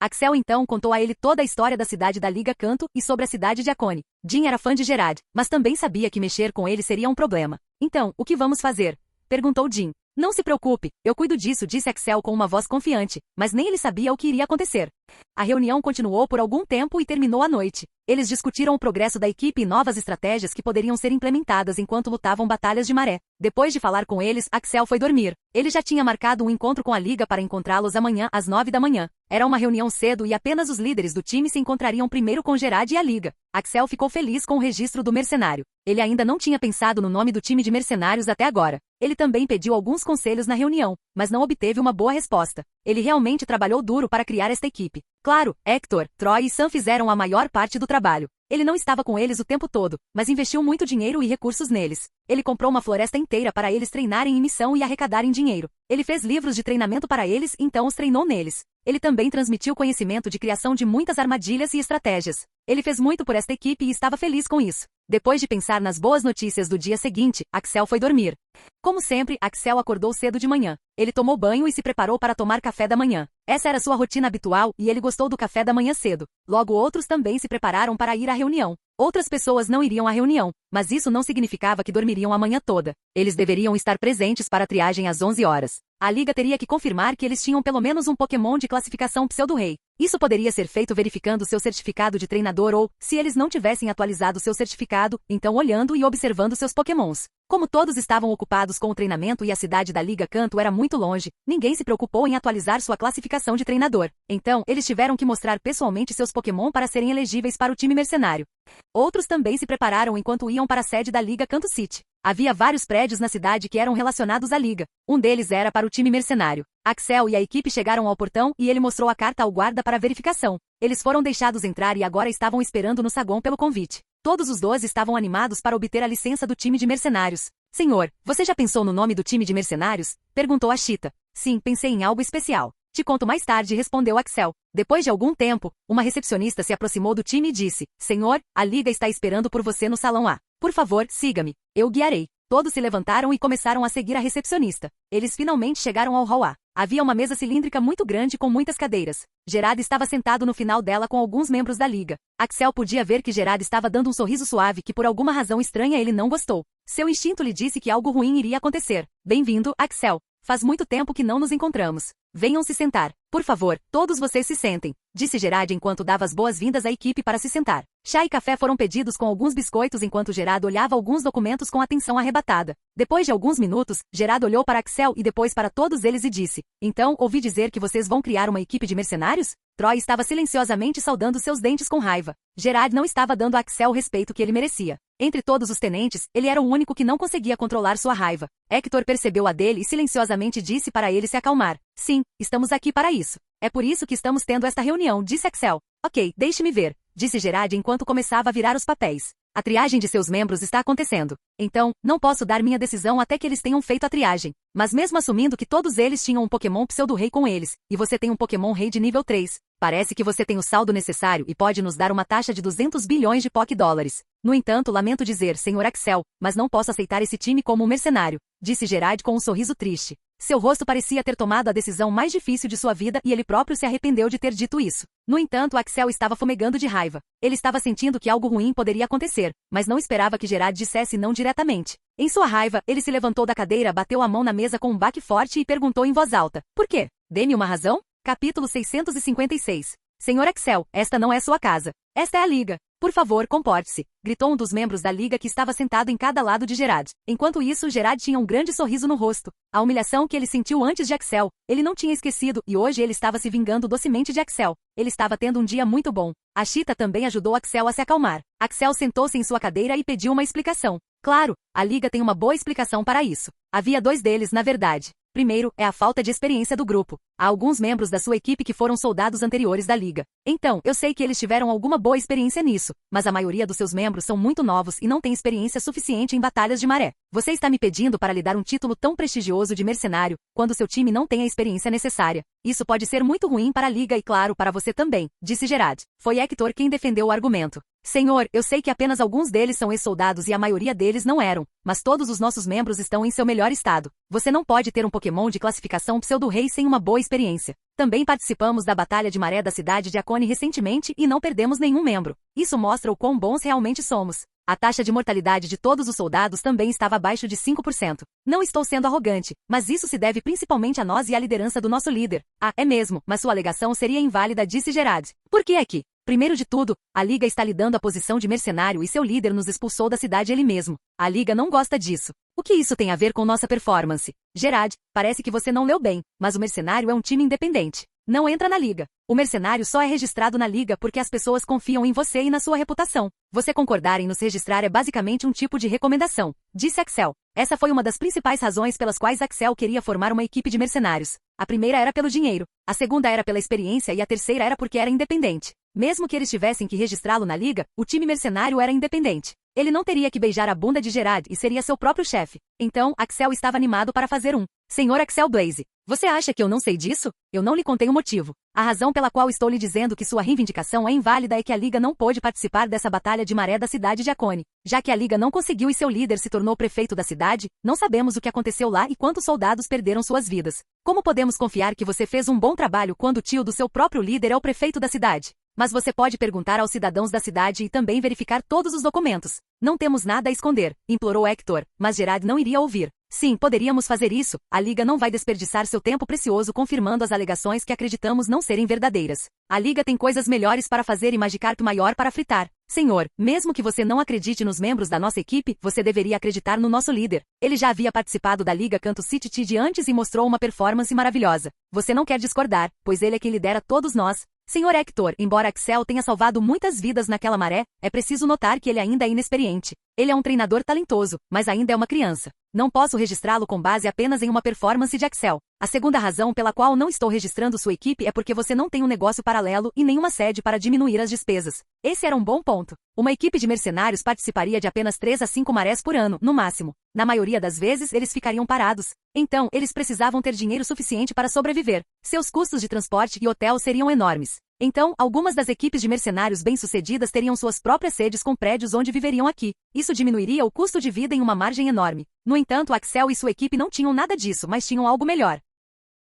Axel então contou a ele toda a história da cidade da Liga Canto e sobre a cidade de Acone. Jim era fã de Gerard, mas também sabia que mexer com ele seria um problema. Então, o que vamos fazer? Perguntou Jim. Não se preocupe, eu cuido disso, disse Axel com uma voz confiante, mas nem ele sabia o que iria acontecer. A reunião continuou por algum tempo e terminou à noite. Eles discutiram o progresso da equipe e novas estratégias que poderiam ser implementadas enquanto lutavam batalhas de maré. Depois de falar com eles, Axel foi dormir. Ele já tinha marcado um encontro com a Liga para encontrá-los amanhã às 9 da manhã. Era uma reunião cedo e apenas os líderes do time se encontrariam primeiro com Gerard e a Liga. Axel ficou feliz com o registro do mercenário. Ele ainda não tinha pensado no nome do time de mercenários até agora. Ele também pediu alguns conselhos na reunião, mas não obteve uma boa resposta. Ele realmente trabalhou duro para criar esta equipe. Claro, Hector, Troy e Sam fizeram a maior parte do trabalho. Ele não estava com eles o tempo todo, mas investiu muito dinheiro e recursos neles. Ele comprou uma floresta inteira para eles treinarem em missão e arrecadarem dinheiro. Ele fez livros de treinamento para eles e então os treinou neles. Ele também transmitiu conhecimento de criação de muitas armadilhas e estratégias. Ele fez muito por esta equipe e estava feliz com isso. Depois de pensar nas boas notícias do dia seguinte, Axel foi dormir. Como sempre, Axel acordou cedo de manhã. Ele tomou banho e se preparou para tomar café da manhã. Essa era sua rotina habitual e ele gostou do café da manhã cedo. Logo outros também se prepararam para ir à reunião. Outras pessoas não iriam à reunião, mas isso não significava que dormiriam a manhã toda. Eles deveriam estar presentes para a triagem às 11 horas. A Liga teria que confirmar que eles tinham pelo menos um Pokémon de classificação Pseudo-Rei. Isso poderia ser feito verificando seu certificado de treinador ou, se eles não tivessem atualizado seu certificado, então olhando e observando seus Pokémons. Como todos estavam ocupados com o treinamento e a cidade da Liga Canto era muito longe, ninguém se preocupou em atualizar sua classificação de treinador. Então, eles tiveram que mostrar pessoalmente seus Pokémon para serem elegíveis para o time mercenário. Outros também se prepararam enquanto iam para a sede da Liga Canto City. Havia vários prédios na cidade que eram relacionados à Liga. Um deles era para o time mercenário. Axel e a equipe chegaram ao portão e ele mostrou a carta ao guarda para verificação. Eles foram deixados entrar e agora estavam esperando no saguão pelo convite. Todos os 12 estavam animados para obter a licença do time de mercenários. Senhor, você já pensou no nome do time de mercenários? Perguntou a Cheetah. Sim, pensei em algo especial. Te conto mais tarde, respondeu Axel. Depois de algum tempo, uma recepcionista se aproximou do time e disse: Senhor, a Liga está esperando por você no salão A. Por favor, siga-me. Eu guiarei. Todos se levantaram e começaram a seguir a recepcionista. Eles finalmente chegaram ao hall A. Havia uma mesa cilíndrica muito grande com muitas cadeiras. Gerard estava sentado no final dela com alguns membros da Liga. Axel podia ver que Gerard estava dando um sorriso suave que por alguma razão estranha ele não gostou. Seu instinto lhe disse que algo ruim iria acontecer. Bem-vindo, Axel. Faz muito tempo que não nos encontramos. Venham se sentar. Por favor, todos vocês se sentem, disse Gerard enquanto dava as boas-vindas à equipe para se sentar. Chá e café foram pedidos com alguns biscoitos enquanto Gerard olhava alguns documentos com atenção arrebatada. Depois de alguns minutos, Gerard olhou para Axel e depois para todos eles e disse: Então, ouvi dizer que vocês vão criar uma equipe de mercenários? Troy estava silenciosamente saudando seus dentes com raiva. Gerard não estava dando a Axel o respeito que ele merecia. Entre todos os tenentes, ele era o único que não conseguia controlar sua raiva. Hector percebeu a dele e silenciosamente disse para ele se acalmar. Sim, estamos aqui para isso. É por isso que estamos tendo esta reunião, disse Axel. Ok, deixe-me ver, disse Gerard enquanto começava a virar os papéis. A triagem de seus membros está acontecendo. Então, não posso dar minha decisão até que eles tenham feito a triagem. Mas mesmo assumindo que todos eles tinham um Pokémon Pseudo-Rei com eles, e você tem um Pokémon Rei de nível 3, parece que você tem o saldo necessário e pode nos dar uma taxa de 200 bilhões de Pokédólares. No entanto, lamento dizer, Sr. Axel, mas não posso aceitar esse time como um mercenário, disse Gerard com um sorriso triste. Seu rosto parecia ter tomado a decisão mais difícil de sua vida e ele próprio se arrependeu de ter dito isso. No entanto, Axel estava fumegando de raiva. Ele estava sentindo que algo ruim poderia acontecer, mas não esperava que Gerard dissesse não diretamente. Em sua raiva, ele se levantou da cadeira, bateu a mão na mesa com um baque forte e perguntou em voz alta: Por quê? Dê-me uma razão? Capítulo 656. Senhor Axel, esta não é sua casa. Esta é a Liga. Por favor, comporte-se, gritou um dos membros da Liga que estava sentado em cada lado de Gerard. Enquanto isso, Gerard tinha um grande sorriso no rosto. A humilhação que ele sentiu antes de Axel, ele não tinha esquecido e hoje ele estava se vingando docemente de Axel. Ele estava tendo um dia muito bom. A Cheetah também ajudou Axel a se acalmar. Axel sentou-se em sua cadeira e pediu uma explicação. Claro, a Liga tem uma boa explicação para isso. Havia dois deles, na verdade. Primeiro, é a falta de experiência do grupo. Há alguns membros da sua equipe que foram soldados anteriores da liga. Então, eu sei que eles tiveram alguma boa experiência nisso, mas a maioria dos seus membros são muito novos e não tem experiência suficiente em batalhas de maré. Você está me pedindo para lhe dar um título tão prestigioso de mercenário, quando seu time não tem a experiência necessária. Isso pode ser muito ruim para a liga e claro para você também, disse Gerard. Foi Hector quem defendeu o argumento. Senhor, eu sei que apenas alguns deles são ex-soldados e a maioria deles não eram, mas todos os nossos membros estão em seu melhor estado. Você não pode ter um Pokémon de classificação pseudo-rei sem uma boa experiência. Também participamos da Batalha de Maré da cidade de Akone recentemente e não perdemos nenhum membro. Isso mostra o quão bons realmente somos. A taxa de mortalidade de todos os soldados também estava abaixo de 5%. Não estou sendo arrogante, mas isso se deve principalmente a nós e à liderança do nosso líder. Ah, é mesmo, mas sua alegação seria inválida, disse Gerard. Por que aqui? Primeiro de tudo, a Liga está lhe dando a posição de mercenário e seu líder nos expulsou da cidade ele mesmo. A Liga não gosta disso. O que isso tem a ver com nossa performance? Gerard, parece que você não leu bem, mas o mercenário é um time independente. Não entra na Liga. O mercenário só é registrado na Liga porque as pessoas confiam em você e na sua reputação. Você concordar em nos registrar é basicamente um tipo de recomendação, disse Axel. Essa foi uma das principais razões pelas quais Axel queria formar uma equipe de mercenários. A primeira era pelo dinheiro, a segunda era pela experiência e a terceira era porque era independente. Mesmo que eles tivessem que registrá-lo na liga, o time mercenário era independente. Ele não teria que beijar a bunda de Gerard e seria seu próprio chefe. Então, Axel estava animado para fazer um. Senhor Axel Blaze, você acha que eu não sei disso? Eu não lhe contei o motivo. A razão pela qual estou lhe dizendo que sua reivindicação é inválida é que a Liga não pôde participar dessa batalha de maré da cidade de Akone. Já que a Liga não conseguiu e seu líder se tornou prefeito da cidade, não sabemos o que aconteceu lá e quantos soldados perderam suas vidas. Como podemos confiar que você fez um bom trabalho quando o tio do seu próprio líder é o prefeito da cidade? Mas você pode perguntar aos cidadãos da cidade e também verificar todos os documentos. Não temos nada a esconder, implorou Hector, mas Gerard não iria ouvir. Sim, poderíamos fazer isso. A Liga não vai desperdiçar seu tempo precioso confirmando as alegações que acreditamos não serem verdadeiras. A Liga tem coisas melhores para fazer e Magikarp maior para fritar. Senhor, mesmo que você não acredite nos membros da nossa equipe, você deveria acreditar no nosso líder. Ele já havia participado da Liga Canto City de antes e mostrou uma performance maravilhosa. Você não quer discordar, pois ele é quem lidera todos nós. Senhor Hector, embora Axel tenha salvado muitas vidas naquela maré, é preciso notar que ele ainda é inexperiente. Ele é um treinador talentoso, mas ainda é uma criança. Não posso registrá-lo com base apenas em uma performance de Axel. A segunda razão pela qual não estou registrando sua equipe é porque você não tem um negócio paralelo e nenhuma sede para diminuir as despesas. Esse era um bom ponto. Uma equipe de mercenários participaria de apenas 3 a 5 marés por ano, no máximo. Na maioria das vezes, eles ficariam parados. Então, eles precisavam ter dinheiro suficiente para sobreviver. Seus custos de transporte e hotel seriam enormes. Então, algumas das equipes de mercenários bem-sucedidas teriam suas próprias sedes com prédios onde viveriam aqui. Isso diminuiria o custo de vida em uma margem enorme. No entanto, Axel e sua equipe não tinham nada disso, mas tinham algo melhor.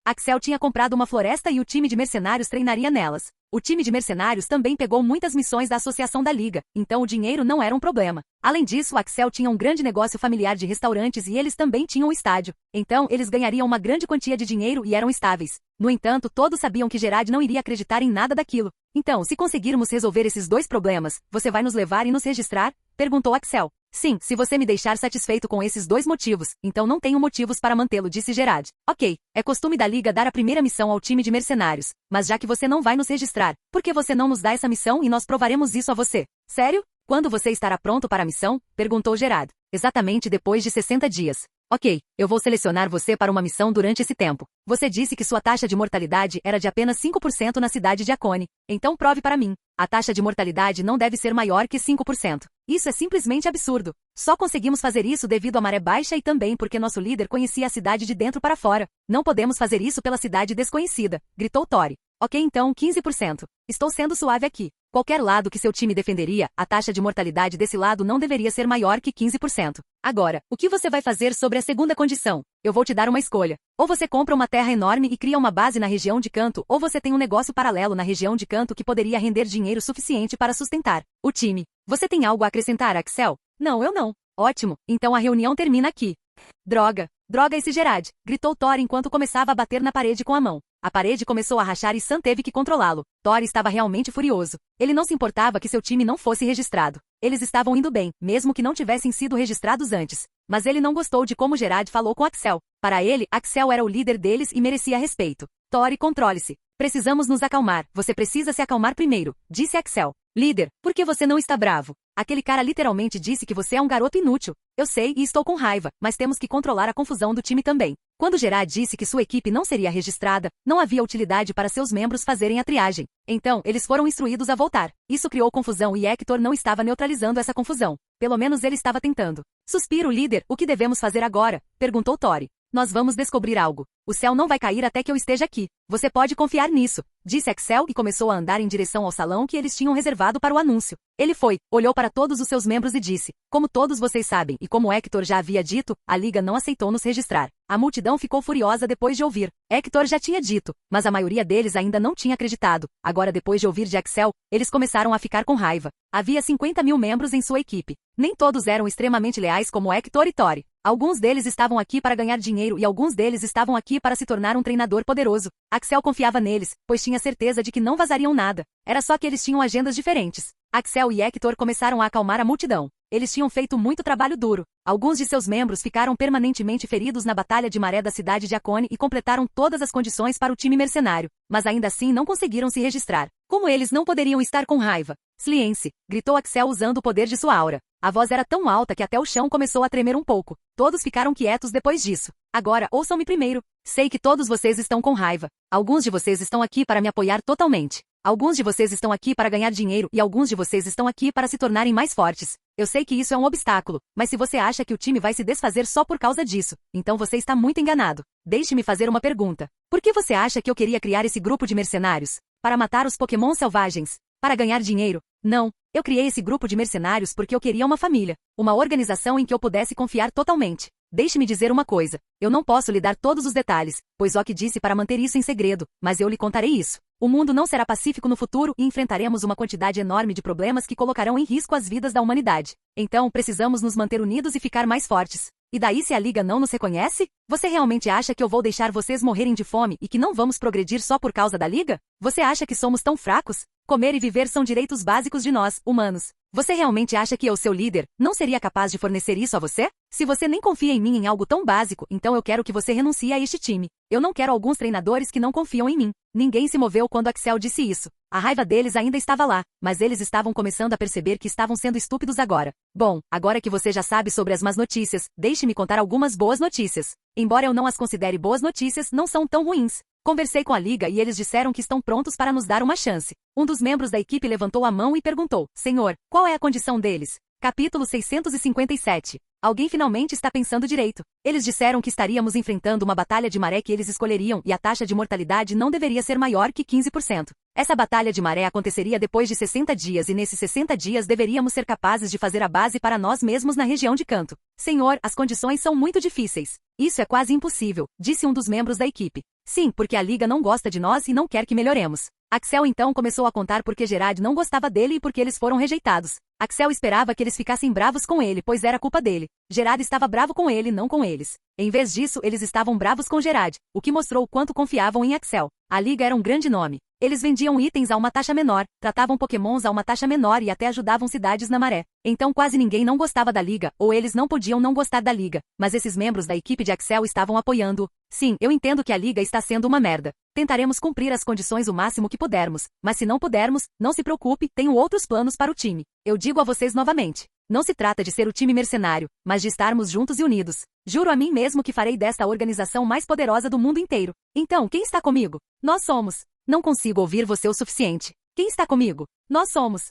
Axel tinha comprado uma floresta e o time de mercenários treinaria nelas. O time de mercenários também pegou muitas missões da associação da Liga, então o dinheiro não era um problema. Além disso, Axel tinha um grande negócio familiar de restaurantes e eles também tinham um estádio. Então, eles ganhariam uma grande quantia de dinheiro e eram estáveis. No entanto, todos sabiam que Gerard não iria acreditar em nada daquilo. Então, se conseguirmos resolver esses 2 problemas, você vai nos levar e nos registrar? Perguntou Axel. Sim, se você me deixar satisfeito com esses 2 motivos, então não tenho motivos para mantê-lo, disse Gerard. Ok, é costume da Liga dar a primeira missão ao time de mercenários, mas já que você não vai nos registrar, por que você não nos dá essa missão e nós provaremos isso a você? Sério? Quando você estará pronto para a missão? Perguntou Gerard. Exatamente depois de 60 dias. Ok, eu vou selecionar você para uma missão durante esse tempo. Você disse que sua taxa de mortalidade era de apenas 5% na cidade de Akone. Então prove para mim. A taxa de mortalidade não deve ser maior que 5%. Isso é simplesmente absurdo. Só conseguimos fazer isso devido à maré baixa e também porque nosso líder conhecia a cidade de dentro para fora. Não podemos fazer isso pela cidade desconhecida, gritou Tori. Ok, então 15%. Estou sendo suave aqui. Qualquer lado que seu time defenderia, a taxa de mortalidade desse lado não deveria ser maior que 15%. Agora, o que você vai fazer sobre a segunda condição? Eu vou te dar uma escolha. Ou você compra uma terra enorme e cria uma base na região de Canto, ou você tem um negócio paralelo na região de Canto que poderia render dinheiro suficiente para sustentar o time. Você tem algo a acrescentar, Axel? Não, eu não. Ótimo, então a reunião termina aqui. Droga, droga esse Gerard, gritou Thor enquanto começava a bater na parede com a mão. A parede começou a rachar e Sam teve que controlá-lo. Thor estava realmente furioso. Ele não se importava que seu time não fosse registrado. Eles estavam indo bem, mesmo que não tivessem sido registrados antes. Mas ele não gostou de como Gerard falou com Axel. Para ele, Axel era o líder deles e merecia respeito. Thor, controle-se. Precisamos nos acalmar. Você precisa se acalmar primeiro, disse Axel. Líder, por que você não está bravo? Aquele cara literalmente disse que você é um garoto inútil. Eu sei e estou com raiva, mas temos que controlar a confusão do time também. Quando Gerard disse que sua equipe não seria registrada, não havia utilidade para seus membros fazerem a triagem. Então, eles foram instruídos a voltar. Isso criou confusão e Hector não estava neutralizando essa confusão. Pelo menos ele estava tentando. Suspiro, líder, o que devemos fazer agora? Perguntou Tori. Nós vamos descobrir algo. O céu não vai cair até que eu esteja aqui. Você pode confiar nisso, disse Axel e começou a andar em direção ao salão que eles tinham reservado para o anúncio. Ele foi, olhou para todos os seus membros e disse, como todos vocês sabem e como Hector já havia dito, a Liga não aceitou nos registrar. A multidão ficou furiosa depois de ouvir. Hector já tinha dito, mas a maioria deles ainda não tinha acreditado. Agora depois de ouvir de Axel, eles começaram a ficar com raiva. Havia 50.000 membros em sua equipe. Nem todos eram extremamente leais como Hector e Tori. Alguns deles estavam aqui para ganhar dinheiro e alguns deles estavam aqui para se tornar um treinador poderoso. Axel confiava neles, pois tinha certeza de que não vazariam nada. Era só que eles tinham agendas diferentes. Axel e Hector começaram a acalmar a multidão. Eles tinham feito muito trabalho duro. Alguns de seus membros ficaram permanentemente feridos na Batalha de Maré da cidade de Akone e completaram todas as condições para o time mercenário, mas ainda assim não conseguiram se registrar. Como eles não poderiam estar com raiva? Silêncio! Gritou Axel usando o poder de sua aura. A voz era tão alta que até o chão começou a tremer um pouco. Todos ficaram quietos depois disso. Agora, ouçam-me primeiro. Sei que todos vocês estão com raiva. Alguns de vocês estão aqui para me apoiar totalmente. Alguns de vocês estão aqui para ganhar dinheiro e alguns de vocês estão aqui para se tornarem mais fortes. Eu sei que isso é um obstáculo, mas se você acha que o time vai se desfazer só por causa disso, então você está muito enganado. Deixe-me fazer uma pergunta. Por que você acha que eu queria criar esse grupo de mercenários? Para matar os Pokémon selvagens? Para ganhar dinheiro? Não. Eu criei esse grupo de mercenários porque eu queria uma família. Uma organização em que eu pudesse confiar totalmente. Deixe-me dizer uma coisa. Eu não posso lhe dar todos os detalhes, pois Oki disse para manter isso em segredo, mas eu lhe contarei isso. O mundo não será pacífico no futuro e enfrentaremos uma quantidade enorme de problemas que colocarão em risco as vidas da humanidade. Então, precisamos nos manter unidos e ficar mais fortes. E daí se a Liga não nos reconhece? Você realmente acha que eu vou deixar vocês morrerem de fome e que não vamos progredir só por causa da Liga? Você acha que somos tão fracos? Comer e viver são direitos básicos de nós, humanos. Você realmente acha que eu, seu líder, não seria capaz de fornecer isso a você? Se você nem confia em mim em algo tão básico, então eu quero que você renuncie a este time. Eu não quero alguns treinadores que não confiam em mim. Ninguém se moveu quando Axel disse isso. A raiva deles ainda estava lá, mas eles estavam começando a perceber que estavam sendo estúpidos agora. Bom, agora que você já sabe sobre as más notícias, deixe-me contar algumas boas notícias. Embora eu não as considere boas notícias, não são tão ruins. Conversei com a Liga e eles disseram que estão prontos para nos dar uma chance. Um dos membros da equipe levantou a mão e perguntou, Senhor, qual é a condição deles? Capítulo 657. Alguém finalmente está pensando direito. Eles disseram que estaríamos enfrentando uma batalha de maré que eles escolheriam e a taxa de mortalidade não deveria ser maior que 15%. Essa batalha de maré aconteceria depois de 60 dias e nesses 60 dias deveríamos ser capazes de fazer a base para nós mesmos na região de Canto. Senhor, as condições são muito difíceis. Isso é quase impossível, disse um dos membros da equipe. Sim, porque a Liga não gosta de nós e não quer que melhoremos. Axel então começou a contar porque Gerard não gostava dele e porque eles foram rejeitados. Axel esperava que eles ficassem bravos com ele, pois era culpa dele. Gerard estava bravo com ele, não com eles. Em vez disso, eles estavam bravos com Gerard, o que mostrou o quanto confiavam em Axel. A Liga era um grande nome. Eles vendiam itens a uma taxa menor, tratavam pokémons a uma taxa menor e até ajudavam cidades na maré. Então quase ninguém não gostava da Liga, ou eles não podiam não gostar da Liga. Mas esses membros da equipe de Axel estavam apoiando-o. Sim, eu entendo que a Liga está sendo uma merda. Tentaremos cumprir as condições o máximo que pudermos, mas se não pudermos, não se preocupe, tenho outros planos para o time. Eu digo a vocês novamente. Não se trata de ser o time mercenário, mas de estarmos juntos e unidos. Juro a mim mesmo que farei desta a organização mais poderosa do mundo inteiro. Então, quem está comigo? Nós somos. Não consigo ouvir você o suficiente. Quem está comigo? Nós somos.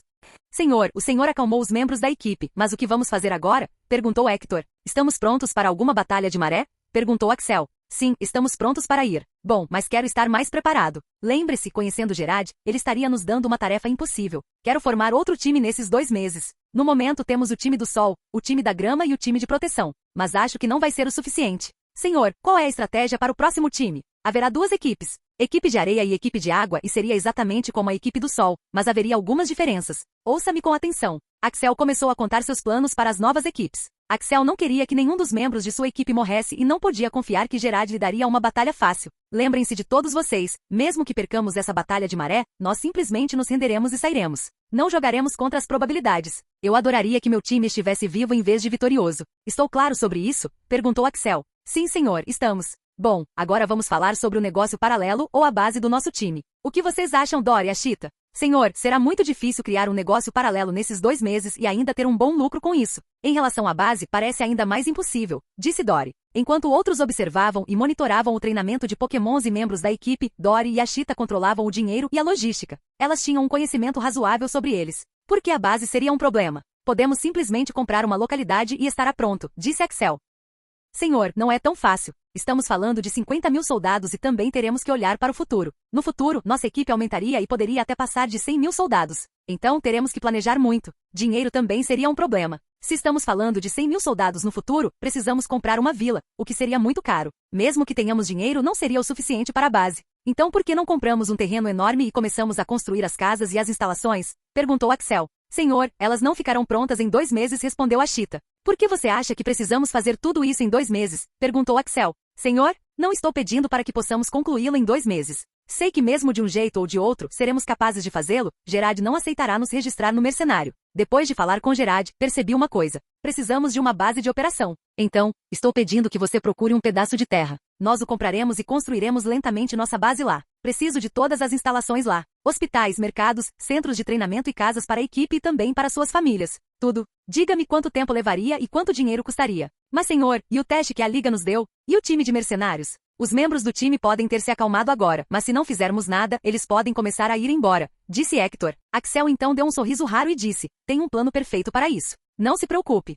Senhor, o senhor acalmou os membros da equipe, mas o que vamos fazer agora? Perguntou Hector. Estamos prontos para alguma batalha de maré? Perguntou Axel. Sim, estamos prontos para ir. Bom, mas quero estar mais preparado. Lembre-se, conhecendo Gerard, ele estaria nos dando uma tarefa impossível. Quero formar outro time nesses 2 meses. No momento temos o time do sol, o time da grama e o time de proteção. Mas acho que não vai ser o suficiente. Senhor, qual é a estratégia para o próximo time? Haverá 2 equipes. Equipe de areia e equipe de água e seria exatamente como a equipe do sol, mas haveria algumas diferenças. Ouça-me com atenção. Axel começou a contar seus planos para as novas equipes. Axel não queria que nenhum dos membros de sua equipe morresse e não podia confiar que Gerard lhe daria uma batalha fácil. Lembrem-se de todos vocês, mesmo que percamos essa batalha de maré, nós simplesmente nos renderemos e sairemos. Não jogaremos contra as probabilidades. Eu adoraria que meu time estivesse vivo em vez de vitorioso. Estou claro sobre isso? Perguntou Axel. Sim, senhor, estamos. Bom, agora vamos falar sobre o negócio paralelo ou a base do nosso time. O que vocês acham, Dory e Ashita? Senhor, será muito difícil criar um negócio paralelo nesses 2 meses e ainda ter um bom lucro com isso. Em relação à base, parece ainda mais impossível, disse Dory. Enquanto outros observavam e monitoravam o treinamento de Pokémons e membros da equipe, Dory e Ashita controlavam o dinheiro e a logística. Elas tinham um conhecimento razoável sobre eles. Por que a base seria um problema? Podemos simplesmente comprar uma localidade e estará pronto, disse Axel. Senhor, não é tão fácil. Estamos falando de 50.000 soldados e também teremos que olhar para o futuro. No futuro, nossa equipe aumentaria e poderia até passar de 100.000 soldados. Então teremos que planejar muito. Dinheiro também seria um problema. Se estamos falando de 100.000 soldados no futuro, precisamos comprar uma vila, o que seria muito caro. Mesmo que tenhamos dinheiro, não seria o suficiente para a base. Então por que não compramos um terreno enorme e começamos a construir as casas e as instalações? Perguntou Axel. Senhor, elas não ficarão prontas em 2 meses, respondeu Ashita. Por que você acha que precisamos fazer tudo isso em 2 meses? Perguntou Axel. Senhor, não estou pedindo para que possamos concluí-lo em 2 meses. Sei que mesmo de um jeito ou de outro, seremos capazes de fazê-lo. Gerard não aceitará nos registrar no mercenário. Depois de falar com Gerard, percebi uma coisa. Precisamos de uma base de operação. Então, estou pedindo que você procure um pedaço de terra. Nós o compraremos e construiremos lentamente nossa base lá. Preciso de todas as instalações lá. Hospitais, mercados, centros de treinamento e casas para a equipe e também para suas famílias. Tudo. Diga-me quanto tempo levaria e quanto dinheiro custaria. Mas senhor, e o teste que a Liga nos deu? E o time de mercenários? Os membros do time podem ter se acalmado agora, mas se não fizermos nada, eles podem começar a ir embora, disse Hector. Axel então deu um sorriso raro e disse, tem um plano perfeito para isso. Não se preocupe.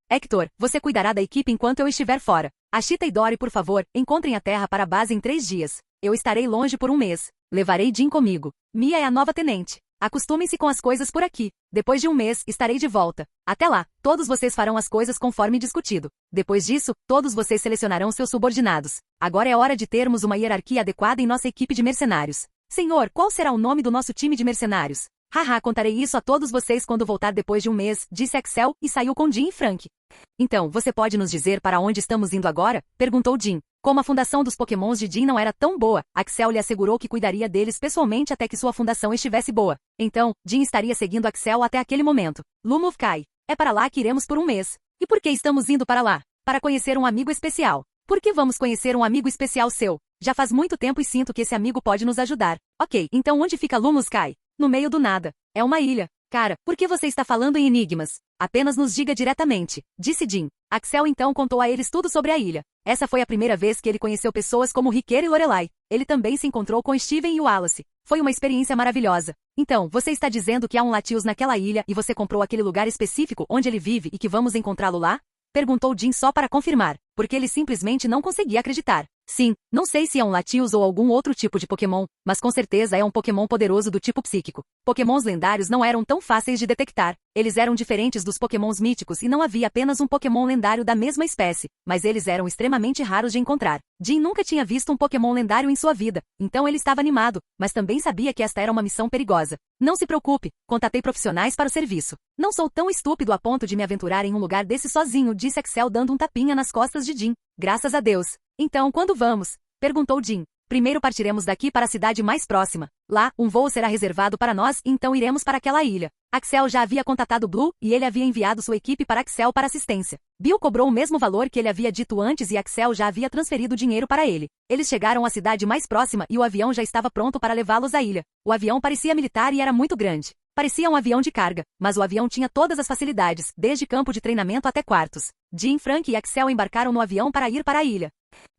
Hector, você cuidará da equipe enquanto eu estiver fora. Ashita e Dory, por favor, encontrem a terra para a base em 3 dias. Eu estarei longe por 1 mês. Levarei Jean comigo. Mia é a nova tenente. Acostumem-se com as coisas por aqui. Depois de 1 mês, estarei de volta. Até lá, todos vocês farão as coisas conforme discutido. Depois disso, todos vocês selecionarão seus subordinados. Agora é hora de termos uma hierarquia adequada em nossa equipe de mercenários. Senhor, qual será o nome do nosso time de mercenários? Haha, contarei isso a todos vocês quando voltar depois de 1 mês, disse Axel, e saiu com Jean e Frank. Então, você pode nos dizer para onde estamos indo agora? Perguntou Jean. Como a fundação dos Pokémons de Jean não era tão boa, Axel lhe assegurou que cuidaria deles pessoalmente até que sua fundação estivesse boa. Então, Jean estaria seguindo Axel até aquele momento. Lumuvkai. É para lá que iremos por 1 mês. E por que estamos indo para lá? Para conhecer um amigo especial. Por que vamos conhecer um amigo especial seu? Já faz muito tempo e sinto que esse amigo pode nos ajudar. Ok, então onde fica Lumuvkai? No meio do nada. É uma ilha. Cara, por que você está falando em enigmas? Apenas nos diga diretamente, disse Jean. Axel então contou a eles tudo sobre a ilha. Essa foi a primeira vez que ele conheceu pessoas como Riqueira e Lorelai. Ele também se encontrou com Steven e Wallace. Foi uma experiência maravilhosa. Então, você está dizendo que há um Latios naquela ilha e você comprou aquele lugar específico onde ele vive e que vamos encontrá-lo lá? Perguntou Jean só para confirmar, porque ele simplesmente não conseguia acreditar. Sim, não sei se é um Latios ou algum outro tipo de Pokémon, mas com certeza é um Pokémon poderoso do tipo psíquico. Pokémons lendários não eram tão fáceis de detectar. Eles eram diferentes dos Pokémons míticos e não havia apenas um Pokémon lendário da mesma espécie, mas eles eram extremamente raros de encontrar. Jean nunca tinha visto um Pokémon lendário em sua vida, então ele estava animado, mas também sabia que esta era uma missão perigosa. Não se preocupe, contatei profissionais para o serviço. Não sou tão estúpido a ponto de me aventurar em um lugar desse sozinho, disse Axel dando um tapinha nas costas de Jean. Graças a Deus. Então, quando vamos? Perguntou Jean. Primeiro partiremos daqui para a cidade mais próxima. Lá, um voo será reservado para nós e então iremos para aquela ilha. Axel já havia contatado Blue e ele havia enviado sua equipe para Axel para assistência. Bill cobrou o mesmo valor que ele havia dito antes e Axel já havia transferido dinheiro para ele. Eles chegaram à cidade mais próxima e o avião já estava pronto para levá-los à ilha. O avião parecia militar e era muito grande. Parecia um avião de carga, mas o avião tinha todas as facilidades, desde campo de treinamento até quartos. Jean, Frank e Axel embarcaram no avião para ir para a ilha.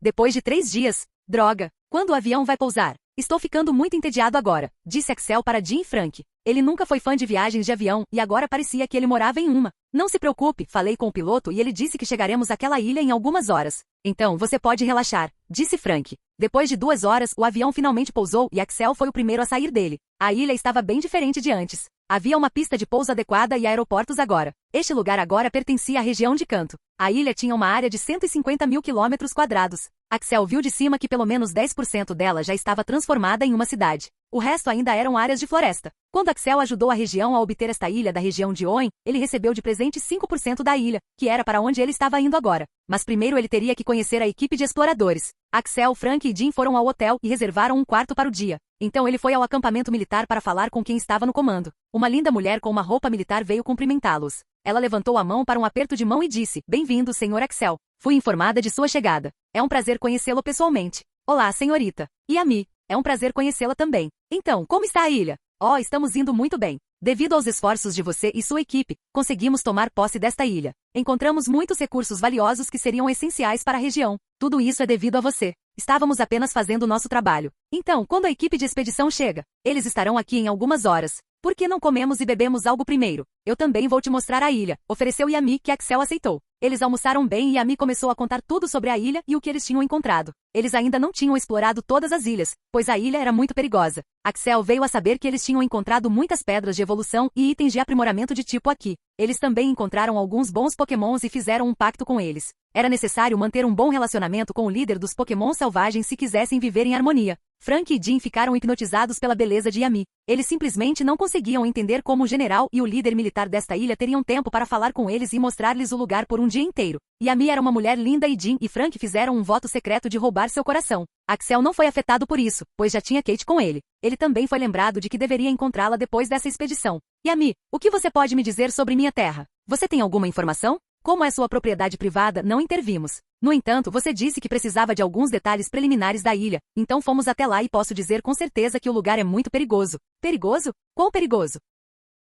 Depois de 3 dias, droga, quando o avião vai pousar? Estou ficando muito entediado agora, disse Axel para Jean e Frank. Ele nunca foi fã de viagens de avião e agora parecia que ele morava em uma. Não se preocupe, falei com o piloto e ele disse que chegaremos àquela ilha em algumas horas. Então você pode relaxar, disse Frank. Depois de 2 horas, o avião finalmente pousou e Axel foi o primeiro a sair dele. A ilha estava bem diferente de antes. Havia uma pista de pouso adequada e aeroportos agora. Este lugar agora pertencia à região de Canto. A ilha tinha uma área de 150.000 km². Axel viu de cima que pelo menos 10% dela já estava transformada em uma cidade. O resto ainda eram áreas de floresta. Quando Axel ajudou a região a obter esta ilha da região de Oen, ele recebeu de presente 5% da ilha, que era para onde ele estava indo agora. Mas primeiro ele teria que conhecer a equipe de exploradores. Axel, Frank e Jean foram ao hotel e reservaram um quarto para o dia. Então ele foi ao acampamento militar para falar com quem estava no comando. Uma linda mulher com uma roupa militar veio cumprimentá-los. Ela levantou a mão para um aperto de mão e disse, bem-vindo, Sr. Axel. Fui informada de sua chegada. É um prazer conhecê-lo pessoalmente. Olá, senhorita. E a mim. É um prazer conhecê-la também. Então, como está a ilha? Oh, estamos indo muito bem. Devido aos esforços de você e sua equipe, conseguimos tomar posse desta ilha. Encontramos muitos recursos valiosos que seriam essenciais para a região. Tudo isso é devido a você. Estávamos apenas fazendo o nosso trabalho. Então, quando a equipe de expedição chega, eles estarão aqui em algumas horas. Por que não comemos e bebemos algo primeiro? Eu também vou te mostrar a ilha, ofereceu Yami, que Axel aceitou. Eles almoçaram bem e Yami começou a contar tudo sobre a ilha e o que eles tinham encontrado. Eles ainda não tinham explorado todas as ilhas, pois a ilha era muito perigosa. Axel veio a saber que eles tinham encontrado muitas pedras de evolução e itens de aprimoramento de tipo aqui. Eles também encontraram alguns bons pokémons e fizeram um pacto com eles. Era necessário manter um bom relacionamento com o líder dos Pokémon selvagens se quisessem viver em harmonia. Frank e Jim ficaram hipnotizados pela beleza de Yami. Eles simplesmente não conseguiam entender como o general e o líder militar desta ilha teriam tempo para falar com eles e mostrar-lhes o lugar por um dia inteiro. Yami era uma mulher linda e Jim e Frank fizeram um voto secreto de roubar seu coração. Axel não foi afetado por isso, pois já tinha Kate com ele. Ele também foi lembrado de que deveria encontrá-la depois dessa expedição. Yami, o que você pode me dizer sobre minha terra? Você tem alguma informação? Como é sua propriedade privada, não intervimos. No entanto, você disse que precisava de alguns detalhes preliminares da ilha, então fomos até lá e posso dizer com certeza que o lugar é muito perigoso. Perigoso? Quão perigoso?